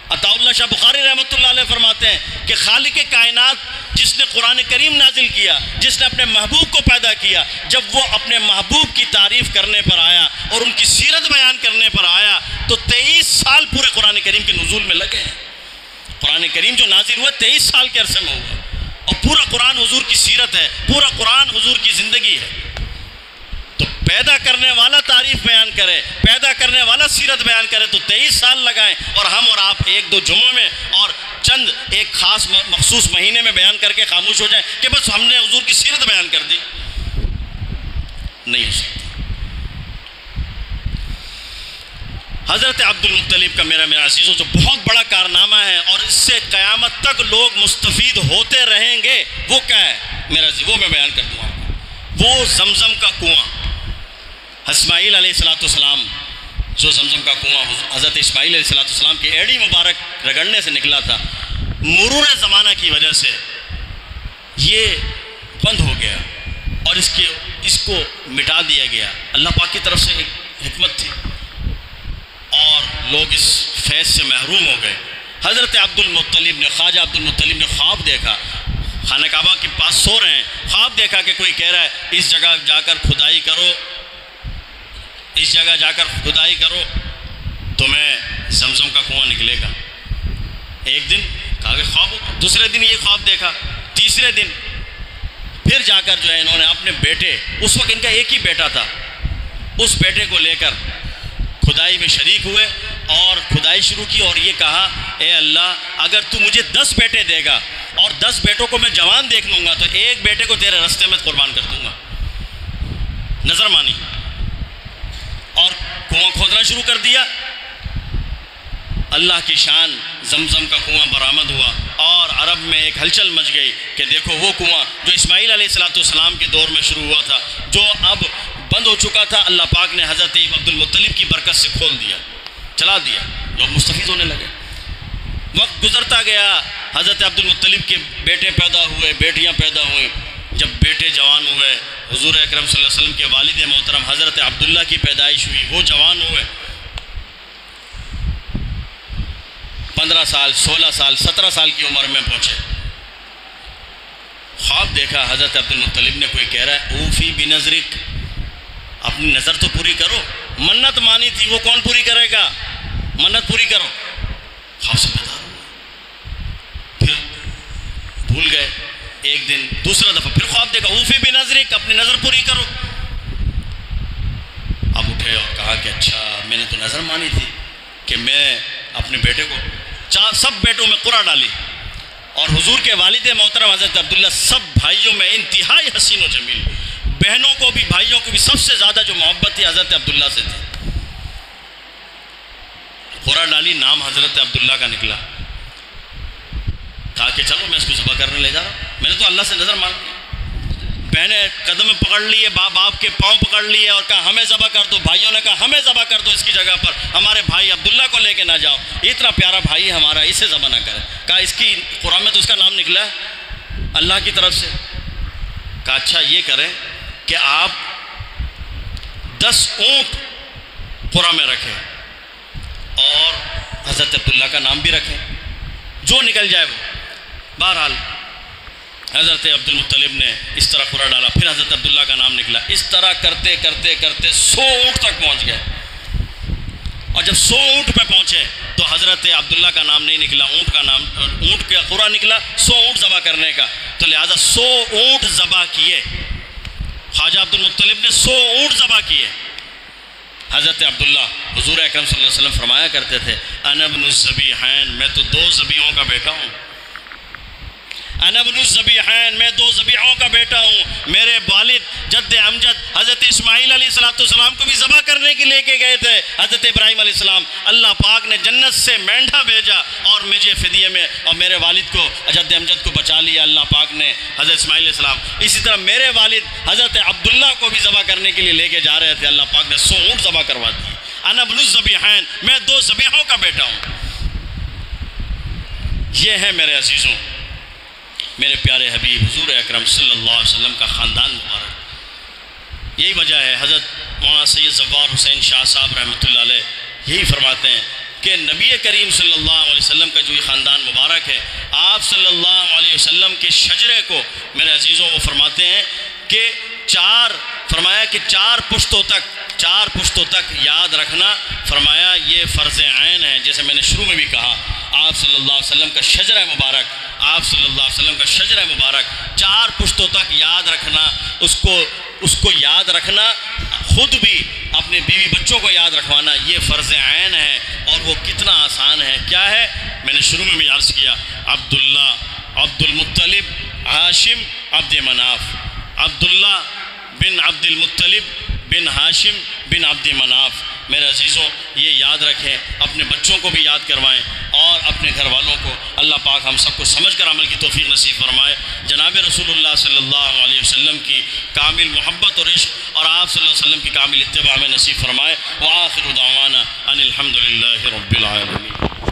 عطا اللہ شاہ بخاری رحمۃ اللہ علیہ فرماتے ہیں کہ خالق کائنات جس نے قرآن کریم نازل کیا، جس نے اپنے محبوب کو پیدا کیا، جب وہ اپنے محبوب کی تعریف کرنے پر آیا اور ان کی سیرت بیان کرنے پر آیا تو 23 سال پورے قرآن کریم کے نزول میں لگے ہیں۔ قرآن کریم جو نازل ہوا 23 سال کے عرصے میں ہوا، اور پورا قرآن حضور کی سیرت ہے، پورا قرآن حضور کی زندگی ہے۔ تو پیدا کرنے والا تعریف بیان کرے، پیدا کرنے والا سیرت بیان کرے تو 23 سال لگائیں، اور ہم اور آپ 1-2 جمعوں میں اور چند ایک خاص مخصوص مہینے میں بیان کر کے خاموش ہو جائیں کہ بس ہم نے حضور کی سیرت بیان کر دی، نہیں ہو سکتا۔ حضرت عبد المطلب کا میرا عزیزوں جو بہت بڑا کارنامہ ہے اور اس سے قیامت تک لوگ مستفید ہوتے رہیں گے، وہ کیا ہے میرا عزیز؟ وہ میں بیان کر دوں آپ کو۔ وہ زمزم کا کنواں، اسماعیل علیہ السلام جو زمزم کا کنواں حضرت اسماعیل علیہ السلام کی ایڑی مبارک رگڑنے سے نکلا تھا، مرور زمانہ کی وجہ سے یہ بند ہو گیا اور اس کو مٹا دیا گیا۔ اللہ پاک کی طرف سے ایک حکمت تھی اور لوگ اس فیض سے محروم ہو گئے۔ حضرت عبد المطلب نے، خواجہ عبد المطلب نے خواب دیکھا، خانہ کعبہ کے پاس سو رہے ہیں، خواب دیکھا کہ کوئی کہہ رہا ہے اس جگہ جا کر کھدائی کرو، اس جگہ جا کر کھدائی کرو تمہیں زمزم کا کنواں نکلے گا۔ ایک دن کہا کہ خواب ہو، دوسرے دن یہ خواب دیکھا، تیسرے دن پھر جا کر جو ہے انہوں نے اپنے بیٹے، اس وقت ان کا ایک ہی بیٹا تھا، اس بیٹے کو لے کر کھدائی میں شریک ہوئے اور کھدائی شروع کی، اور یہ کہا اے اللہ اگر تو مجھے 10 بیٹے دے گا اور 10 بیٹوں کو میں جوان دیکھ لوں گا تو ایک بیٹے کو تیرے رستے میں قربان کر دوں گا۔ نظر مانی اور کنواں کھودنا شروع کر دیا۔ اللہ کی شان، زمزم کا کنواں برآمد ہوا اور عرب میں ایک ہلچل مچ گئی کہ دیکھو وہ کنواں جو اسماعیل علیہ السلام کے دور میں شروع ہوا تھا، جو اب بند ہو چکا تھا، اللہ پاک نے حضرت عبد المطلب کی برکت سے کھول دیا، چلا دیا، لوگ مستفید ہونے لگے۔ وقت گزرتا گیا، حضرت عبد المطلب کے بیٹے پیدا ہوئے، بیٹیاں پیدا ہوئیں۔ جب بیٹے جوان ہوئے، حضور اکرم صلی اللہ علیہ وسلم کے والد محترم حضرت عبداللہ کی پیدائش ہوئی، وہ جوان ہوئے، 15 سال 16 سال 17 سال کی عمر میں پہنچے۔ خواب دیکھا حضرت عبد المطلب نے، کوئی کہہ رہا ہے اوفی بنظرک، اپنی نظر تو پوری کرو، منت مانی تھی وہ کون پوری کرے گا، منت پوری کرو۔ خواب سے بیدار ہوئے، ایک دن دوسرا دفعہ پھر خواب دیکھا، اوفی بنظرک، اپنی نظر پوری کرو۔ اب اٹھے اور کہا کہ اچھا میں نے تو نظر مانی تھی کہ میں اپنے بیٹے کو سب بیٹوں میں قرعہ ڈالی، اور حضور کے والد محترم حضرت عبداللہ سب بھائیوں میں انتہائی حسین و جمیل، بہنوں کو بھی بھائیوں کو بھی سب سے زیادہ جو محبت تھی حضرت عبداللہ سے تھی۔ قرعہ ڈالی، نام حضرت عبداللہ کا نکلا، کہا کہ چلو میں اس کو ذبح کرنے لے جا رہا ہوں، میں نے تو اللہ سے نظر مان لی۔ بہنیں قدم پکڑ لیے، باپ کے پاؤں پکڑ لیے اور کہا ہمیں ذبح کر دو۔ بھائیوں نے کہا ہمیں ذبح کر دو اس کی جگہ پر، ہمارے بھائی عبداللہ کو لے کے نہ جاؤ، اتنا پیارا بھائی ہمارا، اسے ذبح نہ کرے۔ کہا اس کی قرآن میں تو اس کا نام نکلا ہے اللہ کی طرف سے۔ کہا اچھا یہ کریں کہ آپ 10 اونٹ قرآن میں رکھیں اور حضرت عبداللہ کا نام بھی رکھیں، جو نکل جائے وہ۔ بہرحال حضرت عبد المطلب نے اس طرح قرعہ ڈالا، پھر حضرت عبداللہ کا نام نکلا، اس طرح کرتے کرتے کرتے 100 اونٹ تک پہنچ گئے، اور جب 100 اونٹ پہ پہنچے تو حضرت عبداللہ کا نام نہیں نکلا، اونٹ کا قرعہ نکلا 100 اونٹ ذبح کرنے کا، تو لہٰذا 100 اونٹ ذبح کیے، خواجہ عبد المطلب نے 100 اونٹ ذبح کیے۔ حضرت عبداللہ، حضور اکرم صلی اللہ علیہ وسلم فرمایا کرتے تھے انا ابن الذبیحین، میں تو 2 ذبیحوں کا بیٹا ہوں، انا ابن الذبیحین، میں 2 ذبیحوں کا بیٹا ہوں۔ میرے والد جد امجد حضرت اسماعیل علیہ السلام کو بھی ذبح کرنے کے لے کے گئے تھے، حضرت ابراہیم علیہ السلام، اللہ پاک نے جنت سے مینڈھا بھیجا اور مجھے فدیے میں، اور میرے والد کو جد امجد کو بچا لیا اللہ پاک نے، حضرت اسماعیل علیہ السلام۔ اسی طرح میرے والد حضرت عبداللہ کو بھی ذبح کرنے کے لیے لے کے جا رہے تھے، اللہ پاک نے 100 اونٹ ذبح کروا دیے۔ انا ابن الذبیحین، میں 2 ذبیحوں کا بیٹا ہوں۔ یہ ہے میرے عزیزوں میرے پیارے حبیب حضور اکرم صلی اللہ علیہ وسلم کا خاندان مبارک۔ یہی وجہ ہے حضرت مولانا سید زوار حسین شاہ صاحب رحمۃ اللہ علیہ یہی فرماتے ہیں کہ نبی کریم صلی اللہ علیہ وسلم کا جو یہ خاندان مبارک ہے، آپ صلی اللہ علیہ وسلم کے شجرے کو میرے عزیزوں وہ فرماتے ہیں کہ فرمایا کہ 4 پشتوں تک یاد رکھنا، فرمایا یہ فرض عین ہے۔ جیسے میں نے شروع میں بھی کہا، آپ صلی اللہ علیہ وسلم کا شجرہ مبارک، آپ صلی اللہ علیہ وسلم کا شجرہ مبارک 4 پشتوں تک یاد رکھنا، اس کو یاد رکھنا، خود بھی اپنے بیوی بچوں کو یاد رکھوانا، یہ فرض عین ہے۔ اور وہ کتنا آسان ہے، کیا ہے؟ میں نے شروع میں بھی عرض کیا، عبداللہ، عبد المطلب، ہاشم، عبد مناف، عبداللہ بن عبد المطلب بن ہاشم بن عبد مناف۔ میرے عزیزوں یہ یاد رکھیں، اپنے بچوں کو بھی یاد کروائیں اور اپنے گھر والوں کو۔ اللہ پاک ہم سب کو سمجھ کر عمل کی توفیق نصیب فرمائے، جناب رسول اللہ صلی اللہ علیہ وسلم کی کامل محبت اور عشق اور آپ صلی اللہ علیہ وسلم کی کامل اتباع میں نصیب فرمائے۔ وآخر دعوانا ان الحمد للہ رب العالمین۔